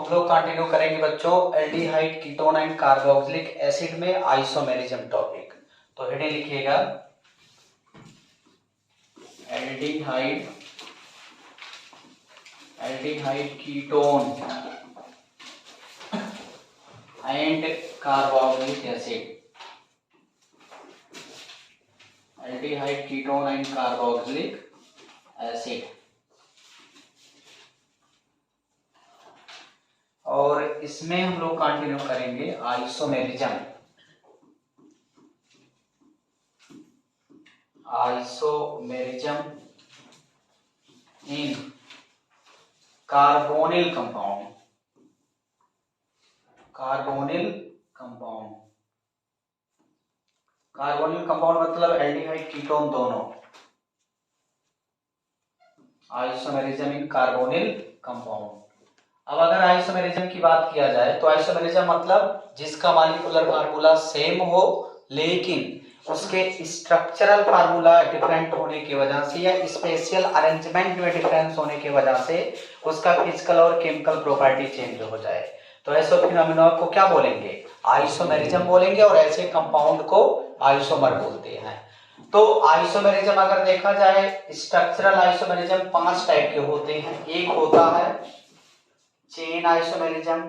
हम लोग कंटिन्यू करेंगे बच्चों aldehyde ketone and carboxylic acid में आइसोमेरिज्म टॉपिक। तो हेडिंग लिखिएगा aldehyde ketone and carboxylic acid, aldehyde ketone and carboxylic acid. और इसमें हम लोग कंटिन्यू करेंगे isomerism in carbonyl compound. Carbonyl compound मतलब एल्डिहाइड कीटोन दोनों। Isomerism in carbonyl compound. अब अगर आइसोमेरिज्म की बात किया जाए तो आइसोमेरिज्म मतलब जिसका मॉलिक्यूलर फार्मूला सेम हो लेकिन उसके स्ट्रक्चरल फार्मूला डिफरेंट होने की वजह से या स्पेशल अरेंजमेंट में डिफरेंस होने की वजह से उसका फिजिकल और केमिकल प्रॉपर्टी चेंज हो जाए। तो ऐसे फिनोमेना को क्या बोलेंगे? आइसोमेरिज्म बोलेंगे। और ऐसे कंपाउंड को आइसोमर बोलते हैं। तो आइसोमेरिज्म अगर देखा जाए स्ट्रक्चरल आइसोमेरिज्म 5 टाइप के होते हैं। एक होता है चेन आइसोमेरिज्म।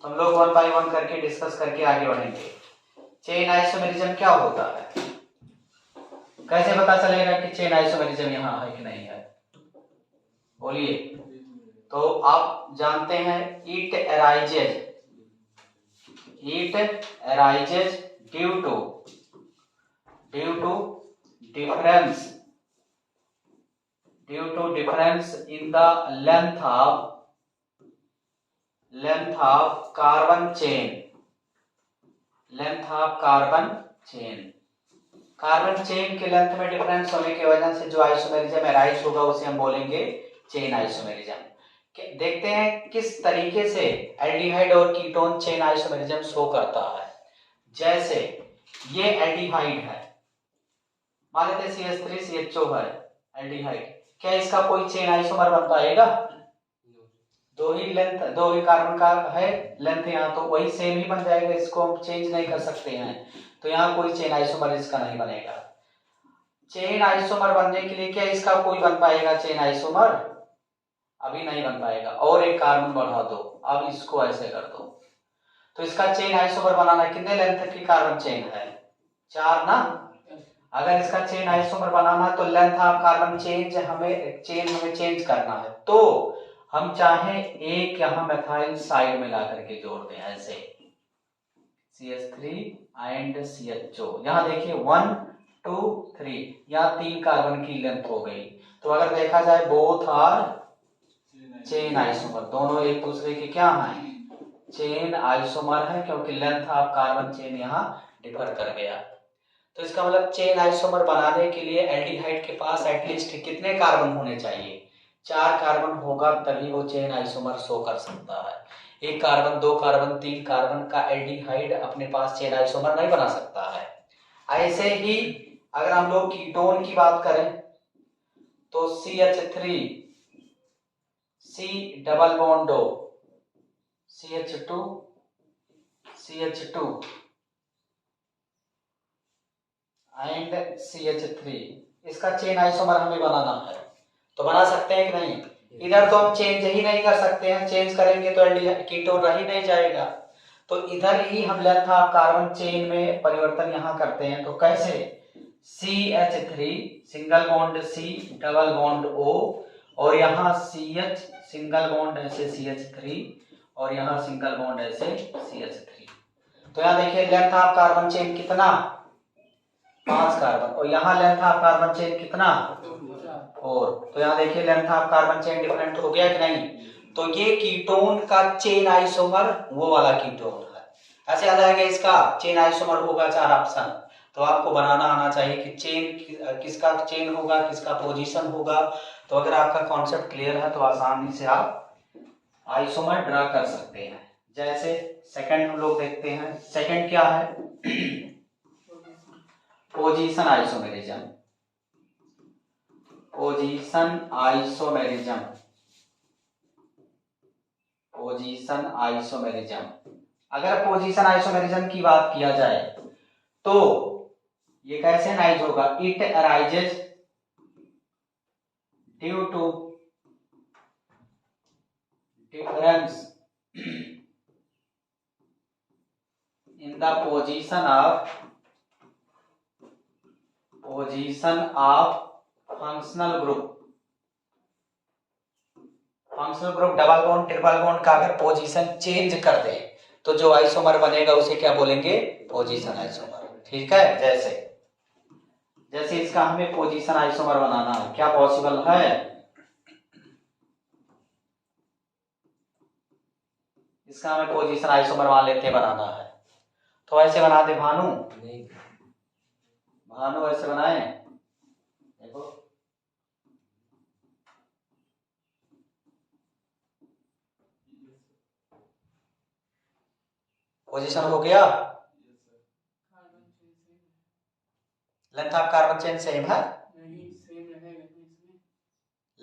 तो हम लोग 1 बाय 1 करके डिस्कस करके आगे बढ़ेंगे। चेन आइसोमेरिज्म क्या होता है? कैसे पता चलेगा कि चेन आइसोमेरिज्म यहाँ है कि नहीं है? बोलिए। तो आप जानते हैं it arises due to difference in the length of carbon chain। Carbon chain के लेंथ में डिफरेंस होने की वजह से जो आइसोमेरिज्म अराइज होगा उसे हम बोलेंगे चेन आइसोमेरिज्म। देखते हैं किस तरीके से एल्डिहाइड और कीटोन चेन आइसोमेरिज्म शो करता है। जैसे ये एल्डिहाइड है, मान लेते हैं CH3CHO है एल्डिहाइड। क्या इसका कोई चेन आइसोमर बन पाएगा? दो ही कार्बन का है लेंथ, यहाँ तो वही सेम ही बन जाएगा। इसको हम चेंज नहीं कर सकते हैं, तो यहाँ कोई चेन आइसोमर इसका नहीं बनेगा। चेन आइसोमर बनने के लिए क्या इसका कोई बन पाएगा चेन आइसोमर? अभी नहीं बन पाएगा। और एक कार्बन बढ़ा दो, अब इसको ऐसे कर दो, तो इसका चेन आइसोमर बनाना कितने लेंथ की कार्बन चेन है? 4 ना। अगर इसका चेन आइसोमर बनाना तो लेंथ ऑफ कार्बन हमें चेंज करना है। तो हम चाहे एक यहाँ मेथाइल साइड में ला करके जोड़ दें ऐसे CH3 एंड CHO। यहाँ देखिए 1 2 3, यहाँ 3 कार्बन की लेंथ हो गई। तो अगर देखा जाए बोथ आर चेन आइसोमर, दोनों एक दूसरे के क्या हैं? चेन आइसोमर है, क्योंकि लेंथ ऑफ कार्बन चेन यहाँ डिफर कर गया। तो इसका मतलब चेन आइसोमर बनाने के लिए एल्डिहाइड के पास एटलीस्ट कितने कार्बन होने चाहिए? 4 कार्बन होगा तभी वो चेन आइसोमर शो कर सकता है। 1 कार्बन 2 कार्बन 3 कार्बन का एल्डिहाइड अपने पास चेन आइसोमर नहीं बना सकता है। ऐसे ही अगर हम लोग कीटोन की बात करें तो CH3 C double bond O CH2 and CH3, इसका चेन आइसोमर हमें बनाना है। तो बना सकते हैं कि नहीं? इधर तो हम चेंज ही नहीं कर सकते हैं, चेंज करेंगे तो कीटोन रह ही नहीं जाएगा। तो इधर ही हम लेंथ ऑफ कार्बन चेन में परिवर्तन यहाँ करते हैं। तो कैसे? CH3 single bond C double bond O, और यहाँ CH सिंगल बॉन्ड ऐसे CH3, और यहाँ सिंगल बॉन्ड ऐसे CH3। तो यहाँ देखिए लेंथ ऑफ कार्बन चेन कितना? 5 कार्बन। और यहाँ लेंथ ऑफ कार्बन चेन कितना? 4। तो यहाँ देखिए length of carbon chain different हो गया कि नहीं? तो ये कीटोन का चेन आइसोमर वो वाला कीटोन है। ऐसे आ जाएगा इसका चेन आइसोमर होगा 4 ऑप्शन। तो आपको बनाना आना चाहिए कि चेन किसका चेन होगा, किसका पोजीशन होगा। तो अगर आपका कॉन्सेप्ट क्लियर है तो आसानी से आप आइसोमर ड्रा कर सकते हैं। जैसे सेकंड हम लोग देखते हैं। सेकंड क्या है? Position isomerism. Position isomerism, position isomerism. अगर पोजीशन आइसोमेरिज्म की बात किया जाए तो ये कैसे नाइज होगा? It arises due to difference in the position of functional group. Functional group double bond triple bond का अगर पोजीशन चेंज कर दे तो जो आइसोमर बनेगा उसे क्या बोलेंगे? Position isomer. ठीक है, जैसे इसका हमें पोजीशन आइसोमर बनाना है, क्या पॉसिबल है? इसका हमें पोजीशन आइसोमर मान लेते बनाना है, तो ऐसे बना दे भानु। भानु ऐसे बनाए, देखो पोजीशन हो गया। Length of carbon chain same है?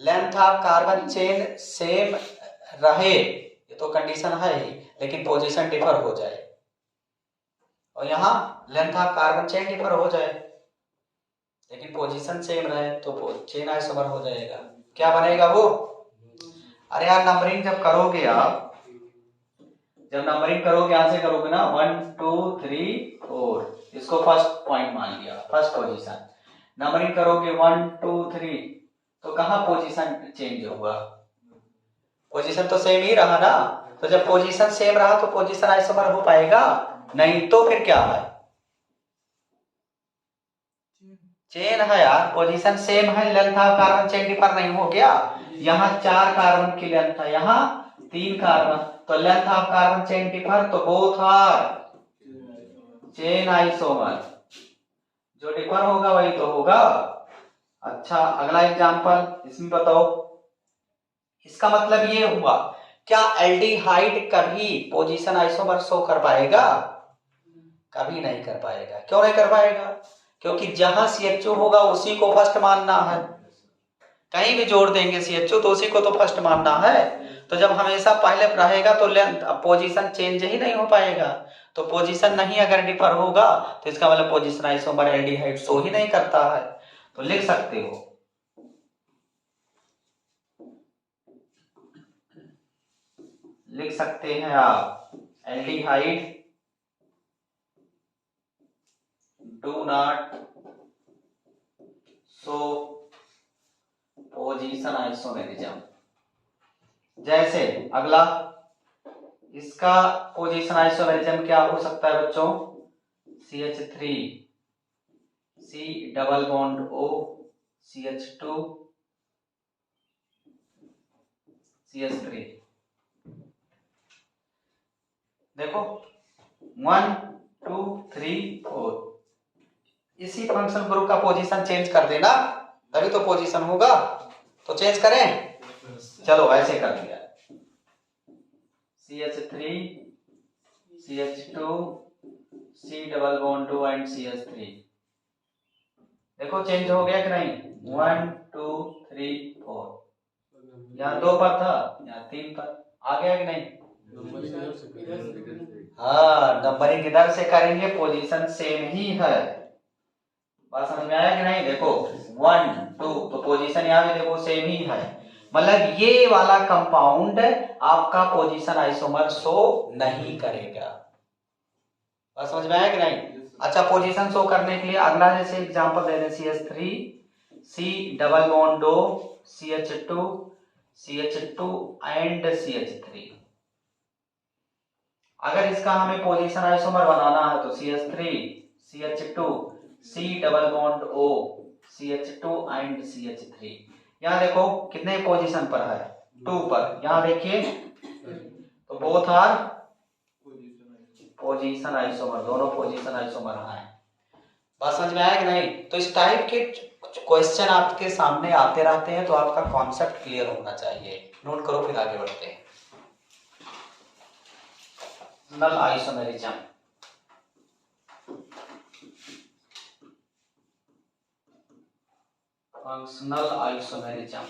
Length of carbon chain same रहे ये तो कंडीशन है ही, लेकिन पोजीशन डिफर हो जाए, और यहाँ length of carbon chain differ हो जाए लेकिन पोजीशन सेम रहे तो चेन आइसोमर हो जाएगा। क्या बनेगा वो? अरे यार नंबरिंग जब करोगे आप, जब नंबरिंग करोगे यहां से करोगे ना 1 2 3 4, इसको फर्स्ट पॉइंट मान लिया, फर्स्ट पोजीशन। नंबरिंग करोगे 1 2 3 तो कहां पोजीशन चेंज होगा? पोजीशन तो सेम ही रहा ना। तो जब पोजीशन सेम रहा तो पोजीशन आइसोमर हो पाएगा नहीं, तो फिर क्या है? चेन है यार, पोजीशन सेम है, length of carbon chain differ नहीं हो गया। यहाँ 4 कार्बन की लेंथ है, यहाँ 3 कार्बन, तो length of carbon chain differ, तो बोथ आर चेन आइसोमर। जो डिफर होगा वही तो होगा। अच्छा अगला एग्जांपल इसमें बताओ। इसका मतलब ये हुआ, क्या एल्डिहाइड कभी पोजीशन आइसोमर शो कर पाएगा? कभी नहीं कर पाएगा। क्यों नहीं कर पाएगा? क्योंकि जहां CHO होगा उसी को फर्स्ट मानना है। कहीं भी जोड़ देंगे CHO तो उसी को तो फर्स्ट मानना है। तो जब हमेशा पहले रहेगा तो लेंथ पोजीशन चेंज ही नहीं हो पाएगा। तो पोजीशन नहीं अगर डिफर होगा तो इसका मतलब पोजीशन आइसोमर एल्डिहाइड शो ही नहीं करता है। तो लिख सकते हो, लिख सकते हैं आप, aldehyde do not show position isomerism. जैसे अगला, इसका पोजीशन आइसोमेरिज्म क्या हो सकता है बच्चों? CH3 C double bond O CH2 CH3। देखो 1 2 3 4, इसी फंक्शन ग्रुप का पोजीशन चेंज कर देना तभी तो पोजीशन होगा। तो चेंज करें, चलो ऐसे कर दिया, CH3 CH2 C double bond 2 and CH3। देखो चेंज हो गया कि नहीं? 1 2 3 4, यहाँ 2 पर था, यहाँ 3 पर, आ गया कि नहीं? हाँ नंबरिंग इधर से करेंगे, पोजीशन सेम ही है। बात समझ में आया कि नहीं? देखो 1 2 तो पोजीशन यहाँ भी देखो सेम ही है, मतलब ये वाला कंपाउंड आपका पोजीशन आइसोमर शो नहीं करेगा। बात समझ में आया कि नहीं? अच्छा पोजीशन शो करने के लिए अगला जैसे एग्जांपल दे दें, CH3 C double bond O CH2 CH2 and CH3। अगर इसका हमें पोजीशन आइसोमर बनाना है तो CH3 CH2 C double bond O CH2 and CH3। यहाँ देखो कितने पोजीशन पर है? 2 पर। यहाँ देखिए तो बोथ आर पोजीशन आइसोमर, दोनों पोजीशन आइसोमर हैं। बात समझ में आया कि नहीं? तो इस टाइप के क्वेश्चन आपके सामने आते रहते हैं, तो आपका कॉन्सेप्ट क्लियर होना चाहिए। नोट करो फिर आगे बढ़ते हैं। Null isomerism. Functional isomerism.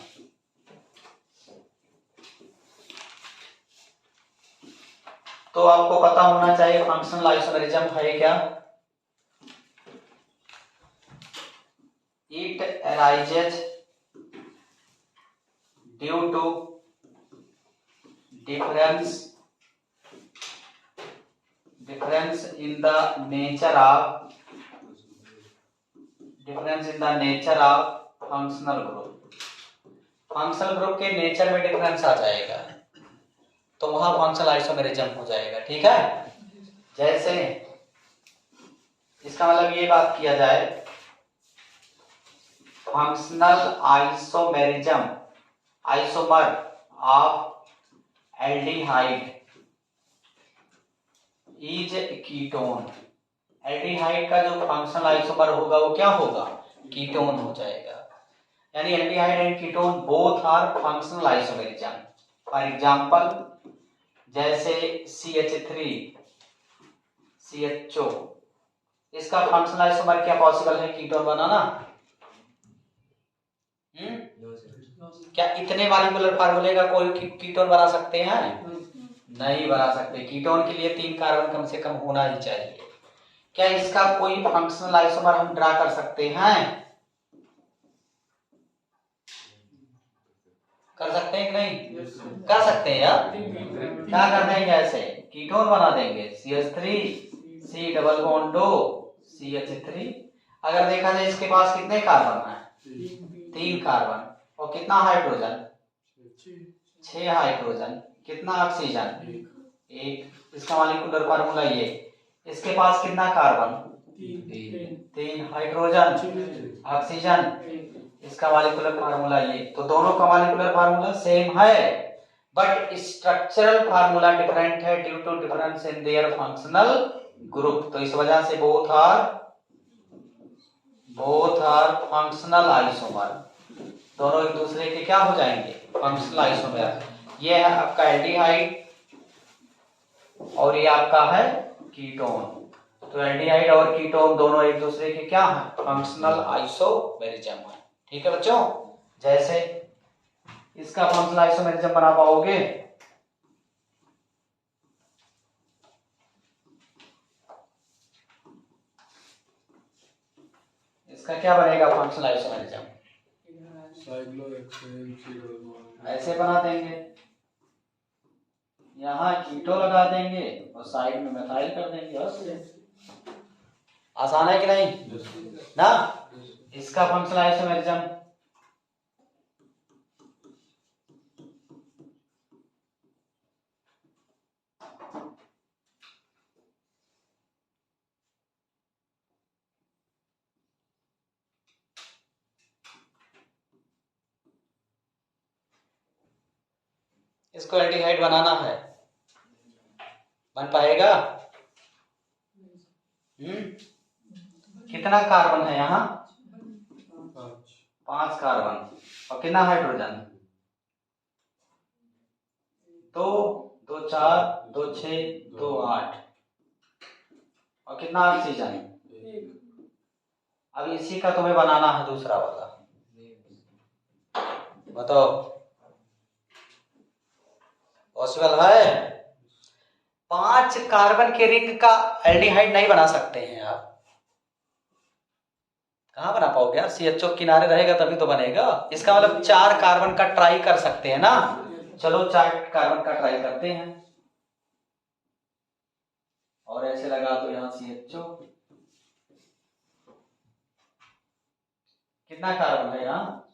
तो आपको पता होना चाहिए फंक्शनल आइसोमेरिज्म है क्या। It arises due to difference in the nature of functional group. Functional group के नेचर में डिफरेंस आ जाएगा तो वहां फंक्शनल आइसोमेरिज्म हो जाएगा। ठीक है, जैसे इसका मतलब ये बात किया जाए functional isomerism isomer of aldehyde is ketone. Aldehyde का जो फंक्शनल आइसोमर होगा वो क्या होगा, कीटोन हो जाएगा। यानी aldehyde and ketone both are functional isomerism. For example जैसे CH3 CHO, इसका फंक्शनल आइसोमर क्या पॉसिबल है कीटोन बनाना? क्या इतने मॉलिक्यूलर फार्मूले का कोई कीटोन बना सकते हैं? नहीं बना सकते। कीटोन के लिए 3 कार्बन कम से कम होना ही चाहिए। क्या इसका कोई फंक्शनल आइसोमर हम ड्रा कर सकते हैं? कर सकते हैं कि नहीं? कर सकते हैं यार। क्या कर देंगे, ऐसे कीटोन बना देंगे CH3 C double bond 2 CH3। अगर देखा जाए इसके पास कितने कार्बन है? 3 कार्बन और कितना हाइड्रोजन? 6 हाइड्रोजन। कितना ऑक्सीजन? 1। इसका मॉलिक्यूलर फार्मूला ये। इसके पास कितना कार्बन? 3 hydrogen oxygen. इसका मॉलिक्यूलर फार्मूला ये। तो दोनों का मॉलिक्यूलर फार्मूला सेम है बट स्ट्रक्चरल फार्मूला डिफरेंट है due to difference in their functional group. तो इस वजह से बोथ आर फंक्शनल आइसोमर। दोनों एक दूसरे के क्या हो जाएंगे, फंक्शनल आइसोमर। ये है आपका एल्डिहाइड और ये आपका है कीटोन। तो एल्डिहाइड और कीटोन दोनों एक दूसरे के क्या हैं, फंक्शनल आइसोमेरिज्म है। ठीक है बच्चों, जैसे इसका फंक्शनल आइसोमेरिज्म बना पाओगे? इसका क्या बनेगा फंक्शनल आइसोमेरिज्म? ऐसे बना देंगे, यहाँ कीटो लगा देंगे और साइड में मिथाइल कर देंगे। बस आसान है कि नहीं ना? इसका फंक्शनल आइसोमेरिज्म इसको एल्डिहाइड बनाना है, बन पाएगा? कितना कार्बन है यहाँ? 5 कार्बन और कितना हाइड्रोजन? 2 2 4 2 6 2 8 और कितना ऑक्सीजन? अब इसी का तुम्हें बनाना है दूसरा वाला। बताओ पॉसिबल है? 5 कार्बन के रिंग का एल्डिहाइड नहीं बना सकते हैं आप। कहाँ बना पाओगे यार? CHO किनारे रहेगा तभी तो बनेगा। इसका मतलब 4 कार्बन का ट्राई कर सकते हैं ना। चलो 4 कार्बन का ट्राई करते हैं और ऐसे लगा तो यहाँ CHO। कितना कार्बन है यहाँ?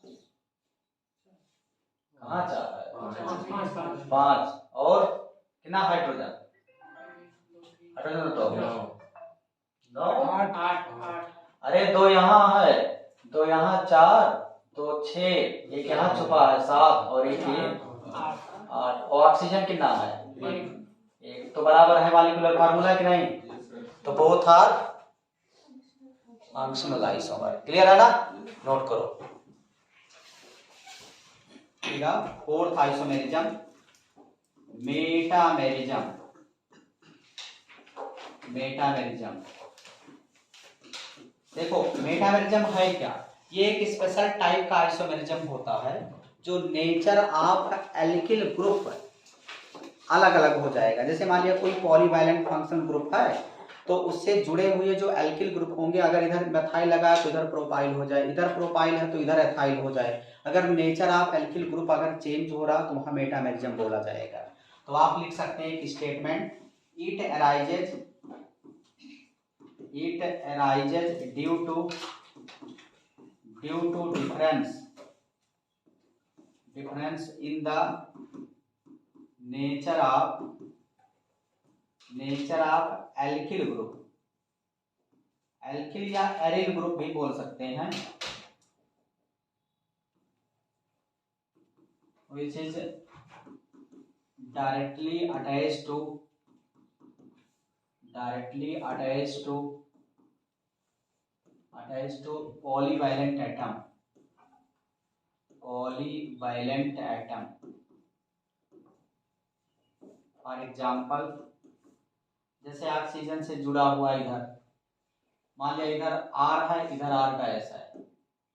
कहाँ 4 है? 5 और कितना हाइड्रोजन? हाइड्रोजन तो 9 8। अरे 2 यहाँ है, 2 यहाँ 4 2 6, एक यहाँ छुपा है 7 और एक 8 और ऑक्सीजन कितना है? 1। तो बराबर है मॉलिक्यूलर फार्मूला कि नहीं? तो both are functional isomer. Clear है ना? नोट करो। Fourth isomerism metamerism. मेटामेरिज्म देखो, मेटामेरिज्म है क्या? ये एक स्पेशल टाइप का आइसोमेरिज्म होता है जो नेचर ऑफ एल्किल ग्रुप अलग अलग हो जाएगा। जैसे मान लिया कोई पॉलीवैलेंट फंक्शन ग्रुप है तो उससे जुड़े हुए जो एल्किल ग्रुप होंगे, अगर इधर मेथाइल लगा तो इधर प्रोपाइल हो जाए, इधर प्रोपाइल है तो इधर एथाइल हो जाए। अगर नेचर ऑफ एल्किल ग्रुप अगर चेंज हो रहा तो वहां मेटामेरिज्म बोला जाएगा। तो आप लिख सकते हैं एक statement, it arises due to difference in the nature of alkyl group, alkyl या एरिल ग्रुप भी बोल सकते हैं, which is directly attached to polyvalent atom। For example जैसे ऑक्सीजन से जुड़ा हुआ इधर मान लिया इधर R है, इधर R डैश है,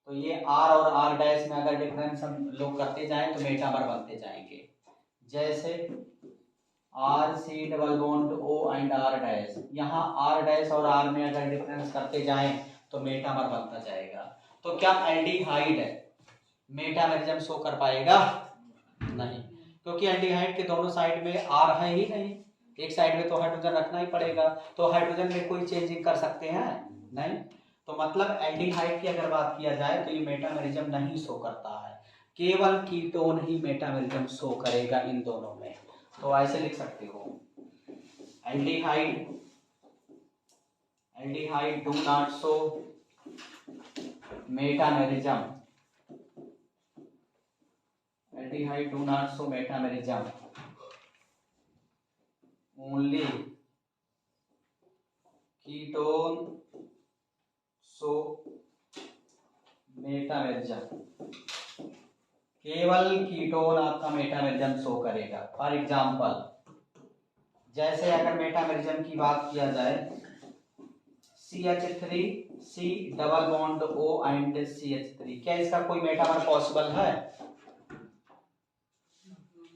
तो ये R और R डैश में अगर डिफरेंस हम लोग करते जाएं तो मेटामर बनते जाएंगे। जैसे RC double bond O and R dash, यहाँ R डैश और R में अगर डिफरेंस करते जाएं तो मेटामर बनता जाएगा। तो क्या एल्डिहाइड मेटामेरिज्म शो कर पाएगा? नहीं, क्योंकि एल्डिहाइड के दोनों साइड में R है ही नहीं, एक साइड में तो हाइड्रोजन रखना ही पड़ेगा। तो हाइड्रोजन में कोई चेंजिंग कर सकते हैं? नहीं। तो मतलब एल्डिहाइड की अगर बात किया जाए तो ये मेटामेरिज्म नहीं शो करता है, केवल कीटोन ही मेटामेरिज्म शो करेगा इन दोनों में। तो ऐसे लिख सकते हो, aldehyde do not show metamerism, aldehyde do not show metamerism, only ketone show metamerism, केवल कीटोन आपका मेटामेरिज्म शो करेगा। फॉर एग्जाम्पल जैसे अगर मेटामेरिज्म की बात किया जाए CH3C double bond O and CH3, क्या इसका कोई मेटामर पॉसिबल है?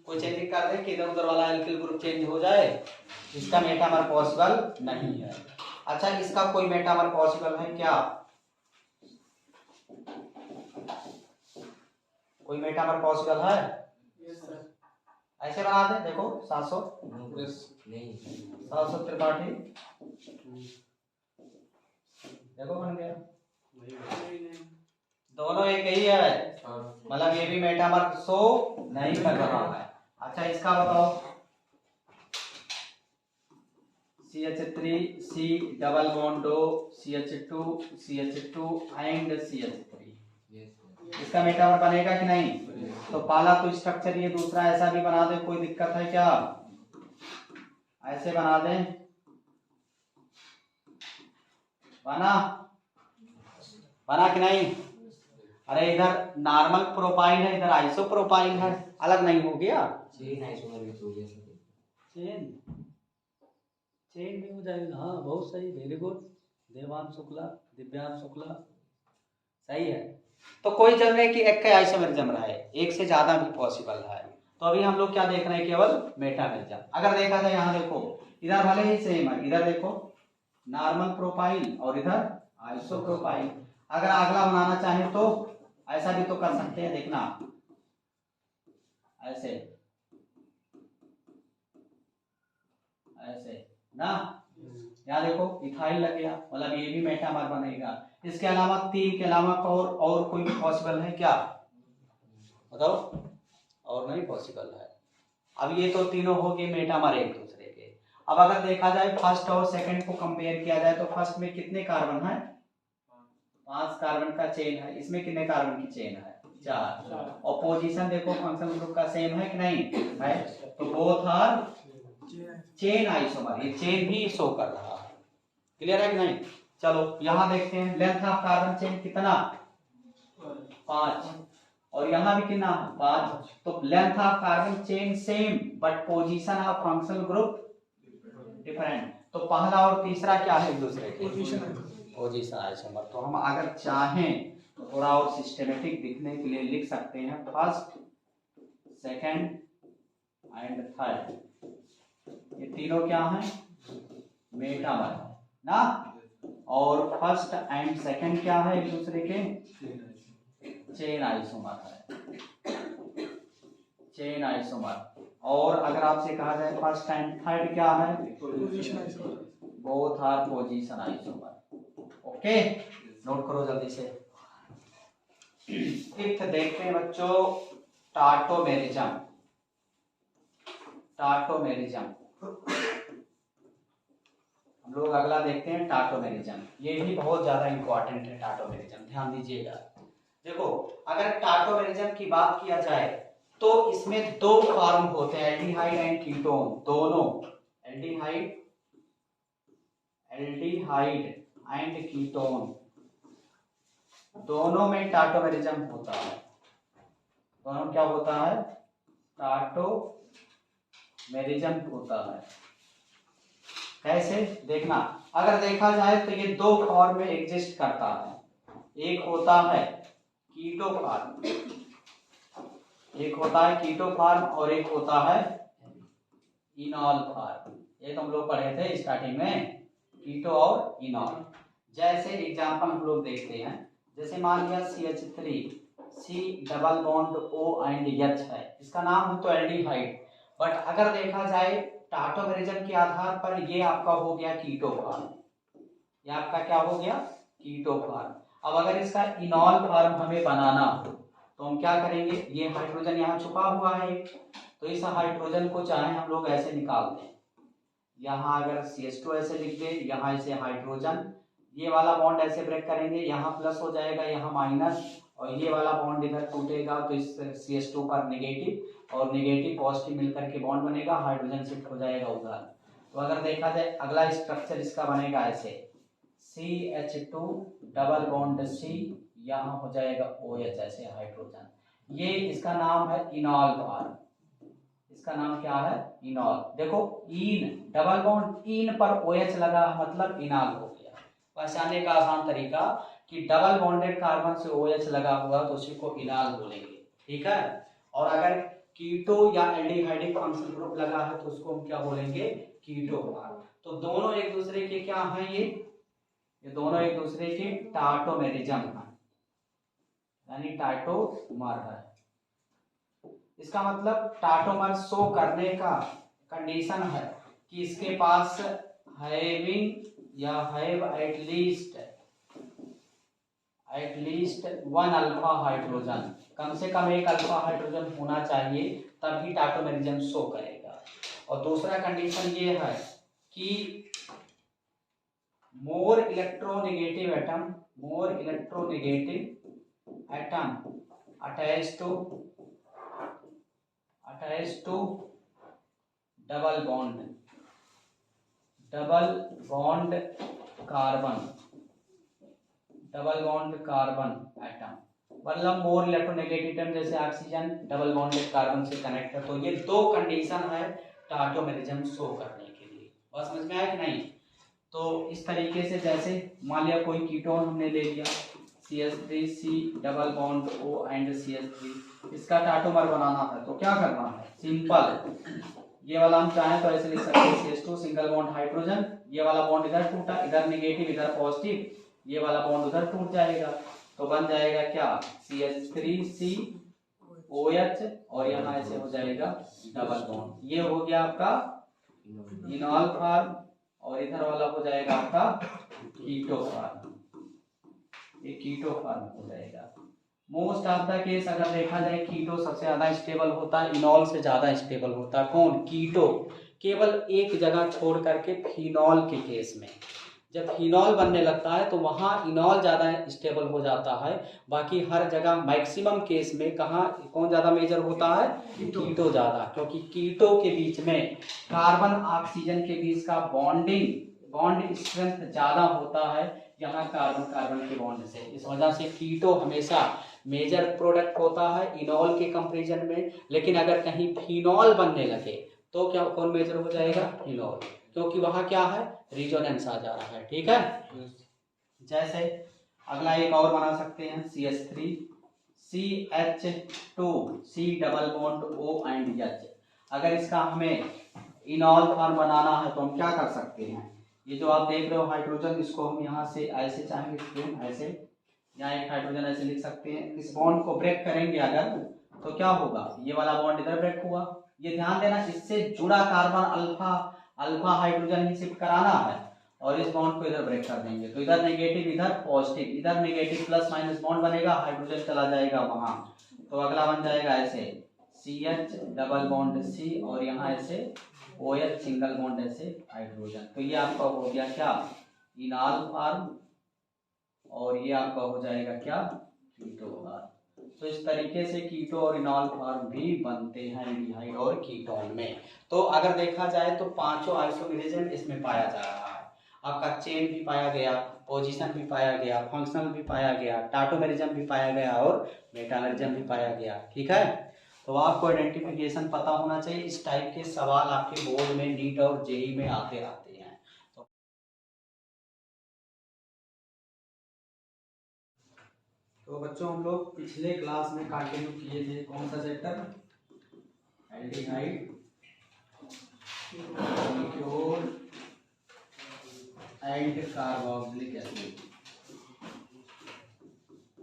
कोई चेंजिंग कर दे कि इधर उधर वाला एल्किल ग्रुप चेंज हो जाए, इसका मेटामर पॉसिबल नहीं है। अच्छा, इसका कोई मेटामर पॉसिबल है क्या? कोई मेटामर पॉसिबल है? ऐसे बना दे, देखो 700 त्रिपाठी, देखो बन गया, दोनों एक ही है, मतलब ये भी मेटामर शो नहीं कर रहा है। अच्छा, इसका बताओ CH3C double bond O CH2 and CH3, इसका मेटामर बनेगा कि नहीं? तो पहला तो स्ट्रक्चर ये, दूसरा ऐसा भी बना दे, कोई दिक्कत है क्या? ऐसे बना दें, बना कि नहीं? अरे इधर नॉर्मल प्रोपाइल है, इधर आइसो प्रोपाइल है, अलग नहीं हो गया? चेन भी हो जाएगा। हाँ बहुत सही, वेरी गुड, देवांश शुक्ला, दिव्यांश शुक्ला, सही है। तो कोई जरूरी नहीं कि एक का आइसोमेरिज्म रहे, एक से ज्यादा भी पॉसिबल है। तो अभी हम लोग क्या देख रहे हैं? केवल मेटामेरिज्म। अगर देखा जाए यहाँ देखो, इधर वाले ही सेम है, इधर देखो नॉर्मल प्रोपाइल और इधर आइसो प्रोपाइल। अगर अगला बनाना चाहे तो ऐसा भी तो कर सकते हैं, देखना ऐसे ना, यहाँ देखो इथाइल लग गया, मतलब ये भी मेटामर बनेगा। इसके अलावा तीन के अलावा और कोई भी पॉसिबल है क्या? बताओ, और नहीं पॉसिबल है। अब ये तो तीनों हो गए मेटामर एक दूसरे के। अब अगर देखा जाए फर्स्ट और सेकंड को कंपेयर किया जाए तो फर्स्ट में कितने कार्बन है? 5 कार्बन का चेन है, इसमें कितने कार्बन की चेन है? 4। और पोजीशन देखो फंक्शनल ग्रुप का सेम है कि नहीं है? तो बोथ आर चेन आइसोमर, ये चेन भी शो कर रहा है। क्लियर है कि नहीं? चलो यहाँ देखते हैं, लेंथ ऑफ कार्बन चेन कितना? 5, और यहाँ भी कितना? 5। तो length of carbon chain same but position of functional group different. तो पहला और तीसरा क्या है? एक दूसरे के पोजीशन आइसोमर। तो हम अगर चाहें तो थोड़ा और सिस्टमेटिक दिखने के लिए लिख सकते हैं फर्स्ट, सेकंड एंड थर्ड, ये तीनों क्या है, मेटामर है ना। और फर्स्ट एंड सेकंड क्या है, एक दूसरे के चेन आइसोमर है, चेन आइसोमर। और अगर आपसे कहा जाए फर्स्ट एंड थर्ड क्या है, both are position isomer. Okay, note करो जल्दी से। फिफ्थ देखते हैं बच्चों, टार्टोमेरिज्म। टार्टोमेरिज्म हम लोग अगला देखते हैं, टार्टोमेरिज्म। ये भी बहुत ज्यादा इंपॉर्टेंट है टार्टोमेरिज्म, ध्यान दीजिएगा। देखो अगर टार्टोमेरिज्म की बात किया जाए तो इसमें दो फॉर्म होते हैं, एल्डिहाइड एंड कीटोन दोनों, एल्डिहाइड एंड कीटोन दोनों में टार्टोमेरिज्म होता है। दोनों क्या होता है, टार्टोमेरिज्म होता है। कैसे देखना, अगर देखा जाए तो ये दो फॉर्म में एग्जिस्ट करता है। एक होता है कीटो फॉर्म, एक होता है कीटो फॉर्म और एक होता है इनॉल फॉर्म। ये तो हम लोग पढ़े थे स्टार्टिंग में, कीटो और इनॉल। जैसे एग्जांपल हम लोग देखते हैं, जैसे मान लिया CH3 C double bond O and H है, इसका नाम है तो एल्डिहाइड, बट अगर देखा जाए टार्टोमेरिज्म के आधार पर ये आपका हो गया कीटो फॉर्म, ये आपका क्या हो गया, कीटो फॉर्म। अब अगर इसका इनॉल फॉर्म हमें बनाना हो तो हम क्या करेंगे, ये हाइड्रोजन यहाँ छुपा हुआ है, तो इस हाइड्रोजन को चाहे हम लोग ऐसे निकाल दें, यहाँ अगर CH2 ऐसे लिख दे, यहाँ ऐसे हाइड्रोजन, ये वाला बॉन्ड ऐसे ब्रेक करेंगे, यहाँ प्लस हो जाएगा, यहाँ माइनस, और ये वाला बॉन्ड इधर टूटेगा तो इस CH2 पर नेगेटिव और नेगेटिव पॉजिटिव मिलकर के बॉन्ड बनेगा, हाइड्रोजन शिफ्ट हो जाएगा उधर। तो अगर देखा जाए अगला स्ट्रक्चर इसका बनेगा ऐसे, CH2 डबल बॉन्ड C, यहाँ हो जाएगा OH ऐसे हाइड्रोजन, ये इसका नाम है इनॉल फॉर्म। इसका नाम क्या है, इनॉल। देखो इन डबल बॉन्ड इन पर OH लगा मतलब इनॉल हो गया। पहचानने का आसान तरीका कि डबल बॉन्डेड कार्बन से OH लगा हुआ तो उसी को इनॉल बोलेंगे, ठीक है। और अगर कीटो या एल्डिहाइडिक फंक्शनल ग्रुप लगा है तो उसको हम क्या बोलेंगे, कीटो फॉर्म। तो दोनों एक दूसरे के क्या हैं, ये दोनों एक दूसरे के टार्टोमेरिज्म है, यानी टार्टोमर है। इसका मतलब टार्टोमर शो करने का कंडीशन है कि इसके पास हैविंग या have at least one alpha hydrogen, कम से कम एक अल्फा हाइड्रोजन होना चाहिए, तभी टार्टोमेरिज्म शो करेगा। और दूसरा कंडीशन ये है कि more electronegative atom attach to double bond carbon atom, मतलब मोर इलेक्ट्रोनेगेटिव एटम जैसे ऑक्सीजन डबल बॉन्डेड कार्बन से कनेक्ट है। तो ये दो कंडीशन है टार्टोमेरिज्म शो करने के लिए। बस समझ में आया कि नहीं। तो इस तरीके से जैसे मान लिया कोई कीटोन हमने ले लिया CH3C double bond O and CH3, इसका टार्टोमर बनाना है तो क्या करना है, सिंपल, ये वाला हम चाहें तो ऐसे लिख सकते हैं CH2 सिंगल बॉन्ड हाइड्रोजन, ये वाला बॉन्ड इधर टूटा, इधर नेगेटिव इधर पॉजिटिव, ये वाला बॉन्ड उधर टूट जाएगा, तो बन जाएगा क्या, CH3C OH और यहाँ ऐसे हो जाएगा डबल बॉन्ड। ये हो गया आपका इनॉल फॉर्म और इधर वाला हो जाएगा आपका कीटो फॉर्म, ये कीटो फॉर्म हो जाएगा। मोस्ट ऑफ द केस अगर देखा जाए कीटो सबसे ज्यादा स्टेबल होता है, इनॉल से ज्यादा स्टेबल होता है कौन, कीटो। केवल एक जगह छोड़ करके फिनॉल के केस में, जब फिनॉल बनने लगता है तो वहां इनॉल ज्यादा स्टेबल हो जाता है, बाकी हर जगह मैक्सिमम केस में कहाँ कौन ज्यादा मेजर होता है, कीटो ज्यादा, क्योंकि कीटो के बीच में कार्बन ऑक्सीजन के बीच का बॉन्ड स्ट्रेंथ ज्यादा होता है यहाँ कार्बन के बॉन्ड से। इस वजह से कीटो हमेशा मेजर प्रोडक्ट होता है इनॉल के कंपैरिजन में। लेकिन अगर कहीं फिनॉल बनने लगे तो क्या कौन मेजर हो जाएगा, फिनॉल, क्योंकि वहां क्या है, रिजोनेंस आ जा रहा है, ठीक है। जैसे अगला एक और बना सकते हैं CH3 CH2 C double bond O and H। अगर इसका हमें इनॉल फॉर्म बनाना है तो हम क्या कर सकते हैं, ये जो आप देख रहे हो हाइड्रोजन, इसको हम यहाँ से ऐसे चाहेंगे स्टूडेंट, ऐसे यहाँ एक हाइड्रोजन ऐसे लिख सकते हैं। इस बॉन्ड को ब्रेक करेंगे अगर तो क्या होगा, ये वाला बॉन्ड इधर ब्रेक हुआ। ये ध्यान देना, इससे जुड़ा कार्बन अल्फा अल्फा हाइड्रोजन ही शिफ्ट कराना है और इस बॉन्ड को इधर ब्रेक कर देंगे तो इधर नेगेटिव इधर पॉजिटिव, इधर नेगेटिव प्लस माइनस बॉन्ड बनेगा, हाइड्रोजन चला जाएगा वहां। तो अगला बन जाएगा ऐसे CH डबल बॉन्ड C और यहाँ ऐसे OH सिंगल बॉन्ड ऐसे हाइड्रोजन। तो ये आपका हो गया क्या, इनॉल फॉर्म, और ये आपका हो जाएगा क्या, कीटो फॉर्म। तो इस तरीके से कीटो और इनॉल फॉर्म भी बनते हैं एल्डिहाइड और कीटोन में। तो अगर देखा जाए तो पांचों आइसोमेरिज्म इसमें पाया जा रहा है। आपका चेन भी पाया गया, पोजीशन भी पाया गया, फंक्शनल भी पाया गया, टाटोमेरिज्म भी पाया गया और मेटामेरिज्म भी पाया गया। ठीक है, तो आपको आइडेंटिफिकेशन पता होना चाहिए। इस टाइप के सवाल आपके बोर्ड में, नीट और जेई में आते रहते हैं। तो बच्चों हम लोग पिछले क्लास में कंटिन्यू किए थे कौन सा chapter, aldehyde ketone and carboxylic acid.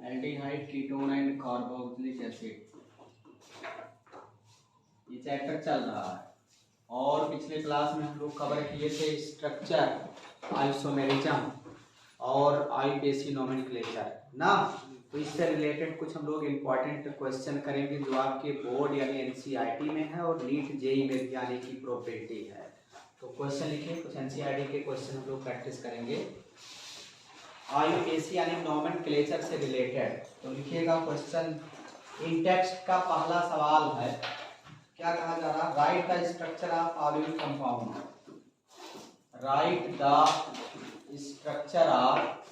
Aldehyde ketone and carboxylic acid ये चैप्टर चल रहा है। और पिछले क्लास में हम लोग कवर किए थे स्ट्रक्चर, आइसोमेरिज्म और आईयूपीएसी नोमेनक्लेचर ना। तो इससे रिलेटेड कुछ हम लोग इम्पोर्टेंट क्वेश्चन करेंगे जो आपके बोर्ड यानी एनसीईआरटी में है और नीट जेई में भी आने की प्रोबेबिलिटी है। तो क्वेश्चन लिखिए, कुछ एनसीईआरटी के क्वेश्चन हम लोग प्रैक्टिस करेंगे आईयूपीएसी यानी नोमेनक्लेचर से रिलेटेड। तो लिखिएगा क्वेश्चन, इन टेक्स्ट का पहला सवाल है, क्या कहा जा रहा है, right the structure of following compound, right the structure of,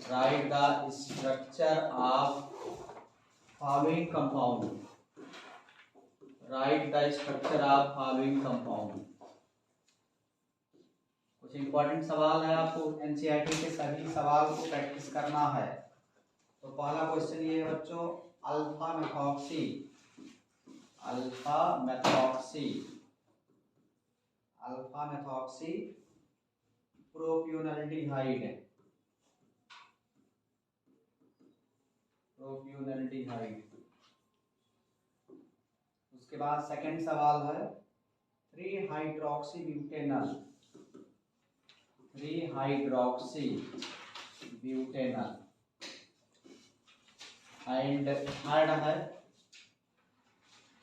write the structure of following compound, write the structure of following compound। कुछ इंपॉर्टेंट सवाल है, आपको एनसीईआरटी के सभी सवाल को प्रैक्टिस करना है। तो पहला क्वेश्चन ये है बच्चों, alpha methoxy, alpha methoxy, alpha methoxy propionaldehyde, propionaldehyde. उसके बाद सेकंड सवाल है 3 hydroxy butanal, 3 hydroxy butanal. And third है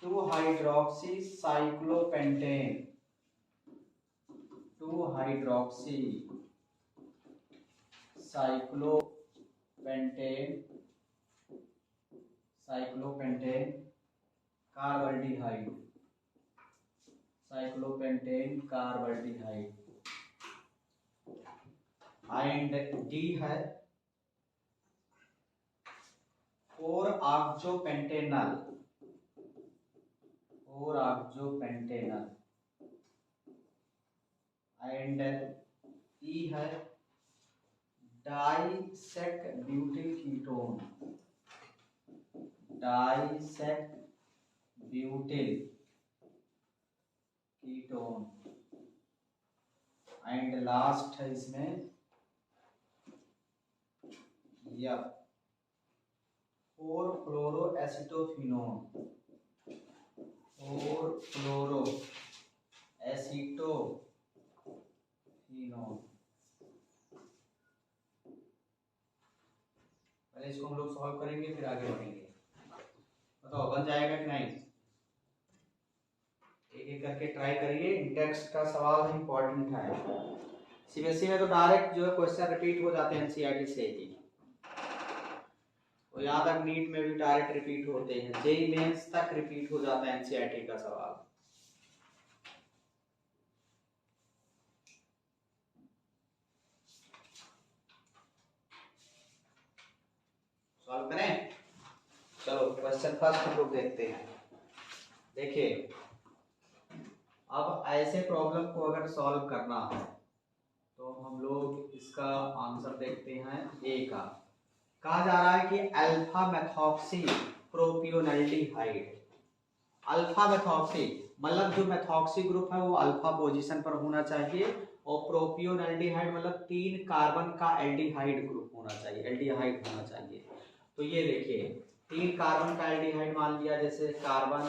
2 hydroxy cyclopentane, 2 hydroxy cyclopentane, cyclopentane carbaldehyde, cyclopentane carbaldehyde. And D है 4 ऑक्सोपेंटेनल, 4 ऑक्सोपेंटेनल। एंड ई है disec butyl ketone, disec butyl ketone. And last है इसमें या 4 फ्लोरो एसिटोफिनोन, 4 फ्लोरो एसिटोफिनोन। पहले इसको हम लोग सॉल्व करेंगे फिर आगे बढ़ेंगे। बताओ बन जाएगा कि नहीं, एक एक करके ट्राई करिए। इंडेक्स का सवाल इंपॉर्टेंट है, सीबीएसई में तो डायरेक्ट जो है क्वेश्चन रिपीट हो जाते हैं एनसीईआरटी से ही, और यहाँ तक नीट में भी डायरेक्ट रिपीट होते हैं, जेई मेंस तक रिपीट हो जाता है एनसीईआरटी का सवाल। सॉल्व करें, चलो क्वेश्चन फर्स्ट हम लोग देखते हैं। देखिए अब ऐसे प्रॉब्लम को अगर सॉल्व करना है तो हम लोग इसका आंसर देखते हैं ए का। कहा जा रहा है कि अल्फा मेथॉक्सी प्रोपियोनल्डिहाइड। अल्फा मेथॉक्सी मतलब जो मेथॉक्सी ग्रुप है वो अल्फा पोजीशन पर होना चाहिए, और प्रोपियोनल्डिहाइड मतलब 3 कार्बन का एल्डिहाइड ग्रुप होना चाहिए, एल्डिहाइड होना चाहिए। तो ये देखिए 3 कार्बन का एल्डिहाइड मान लिया, जैसे कार्बन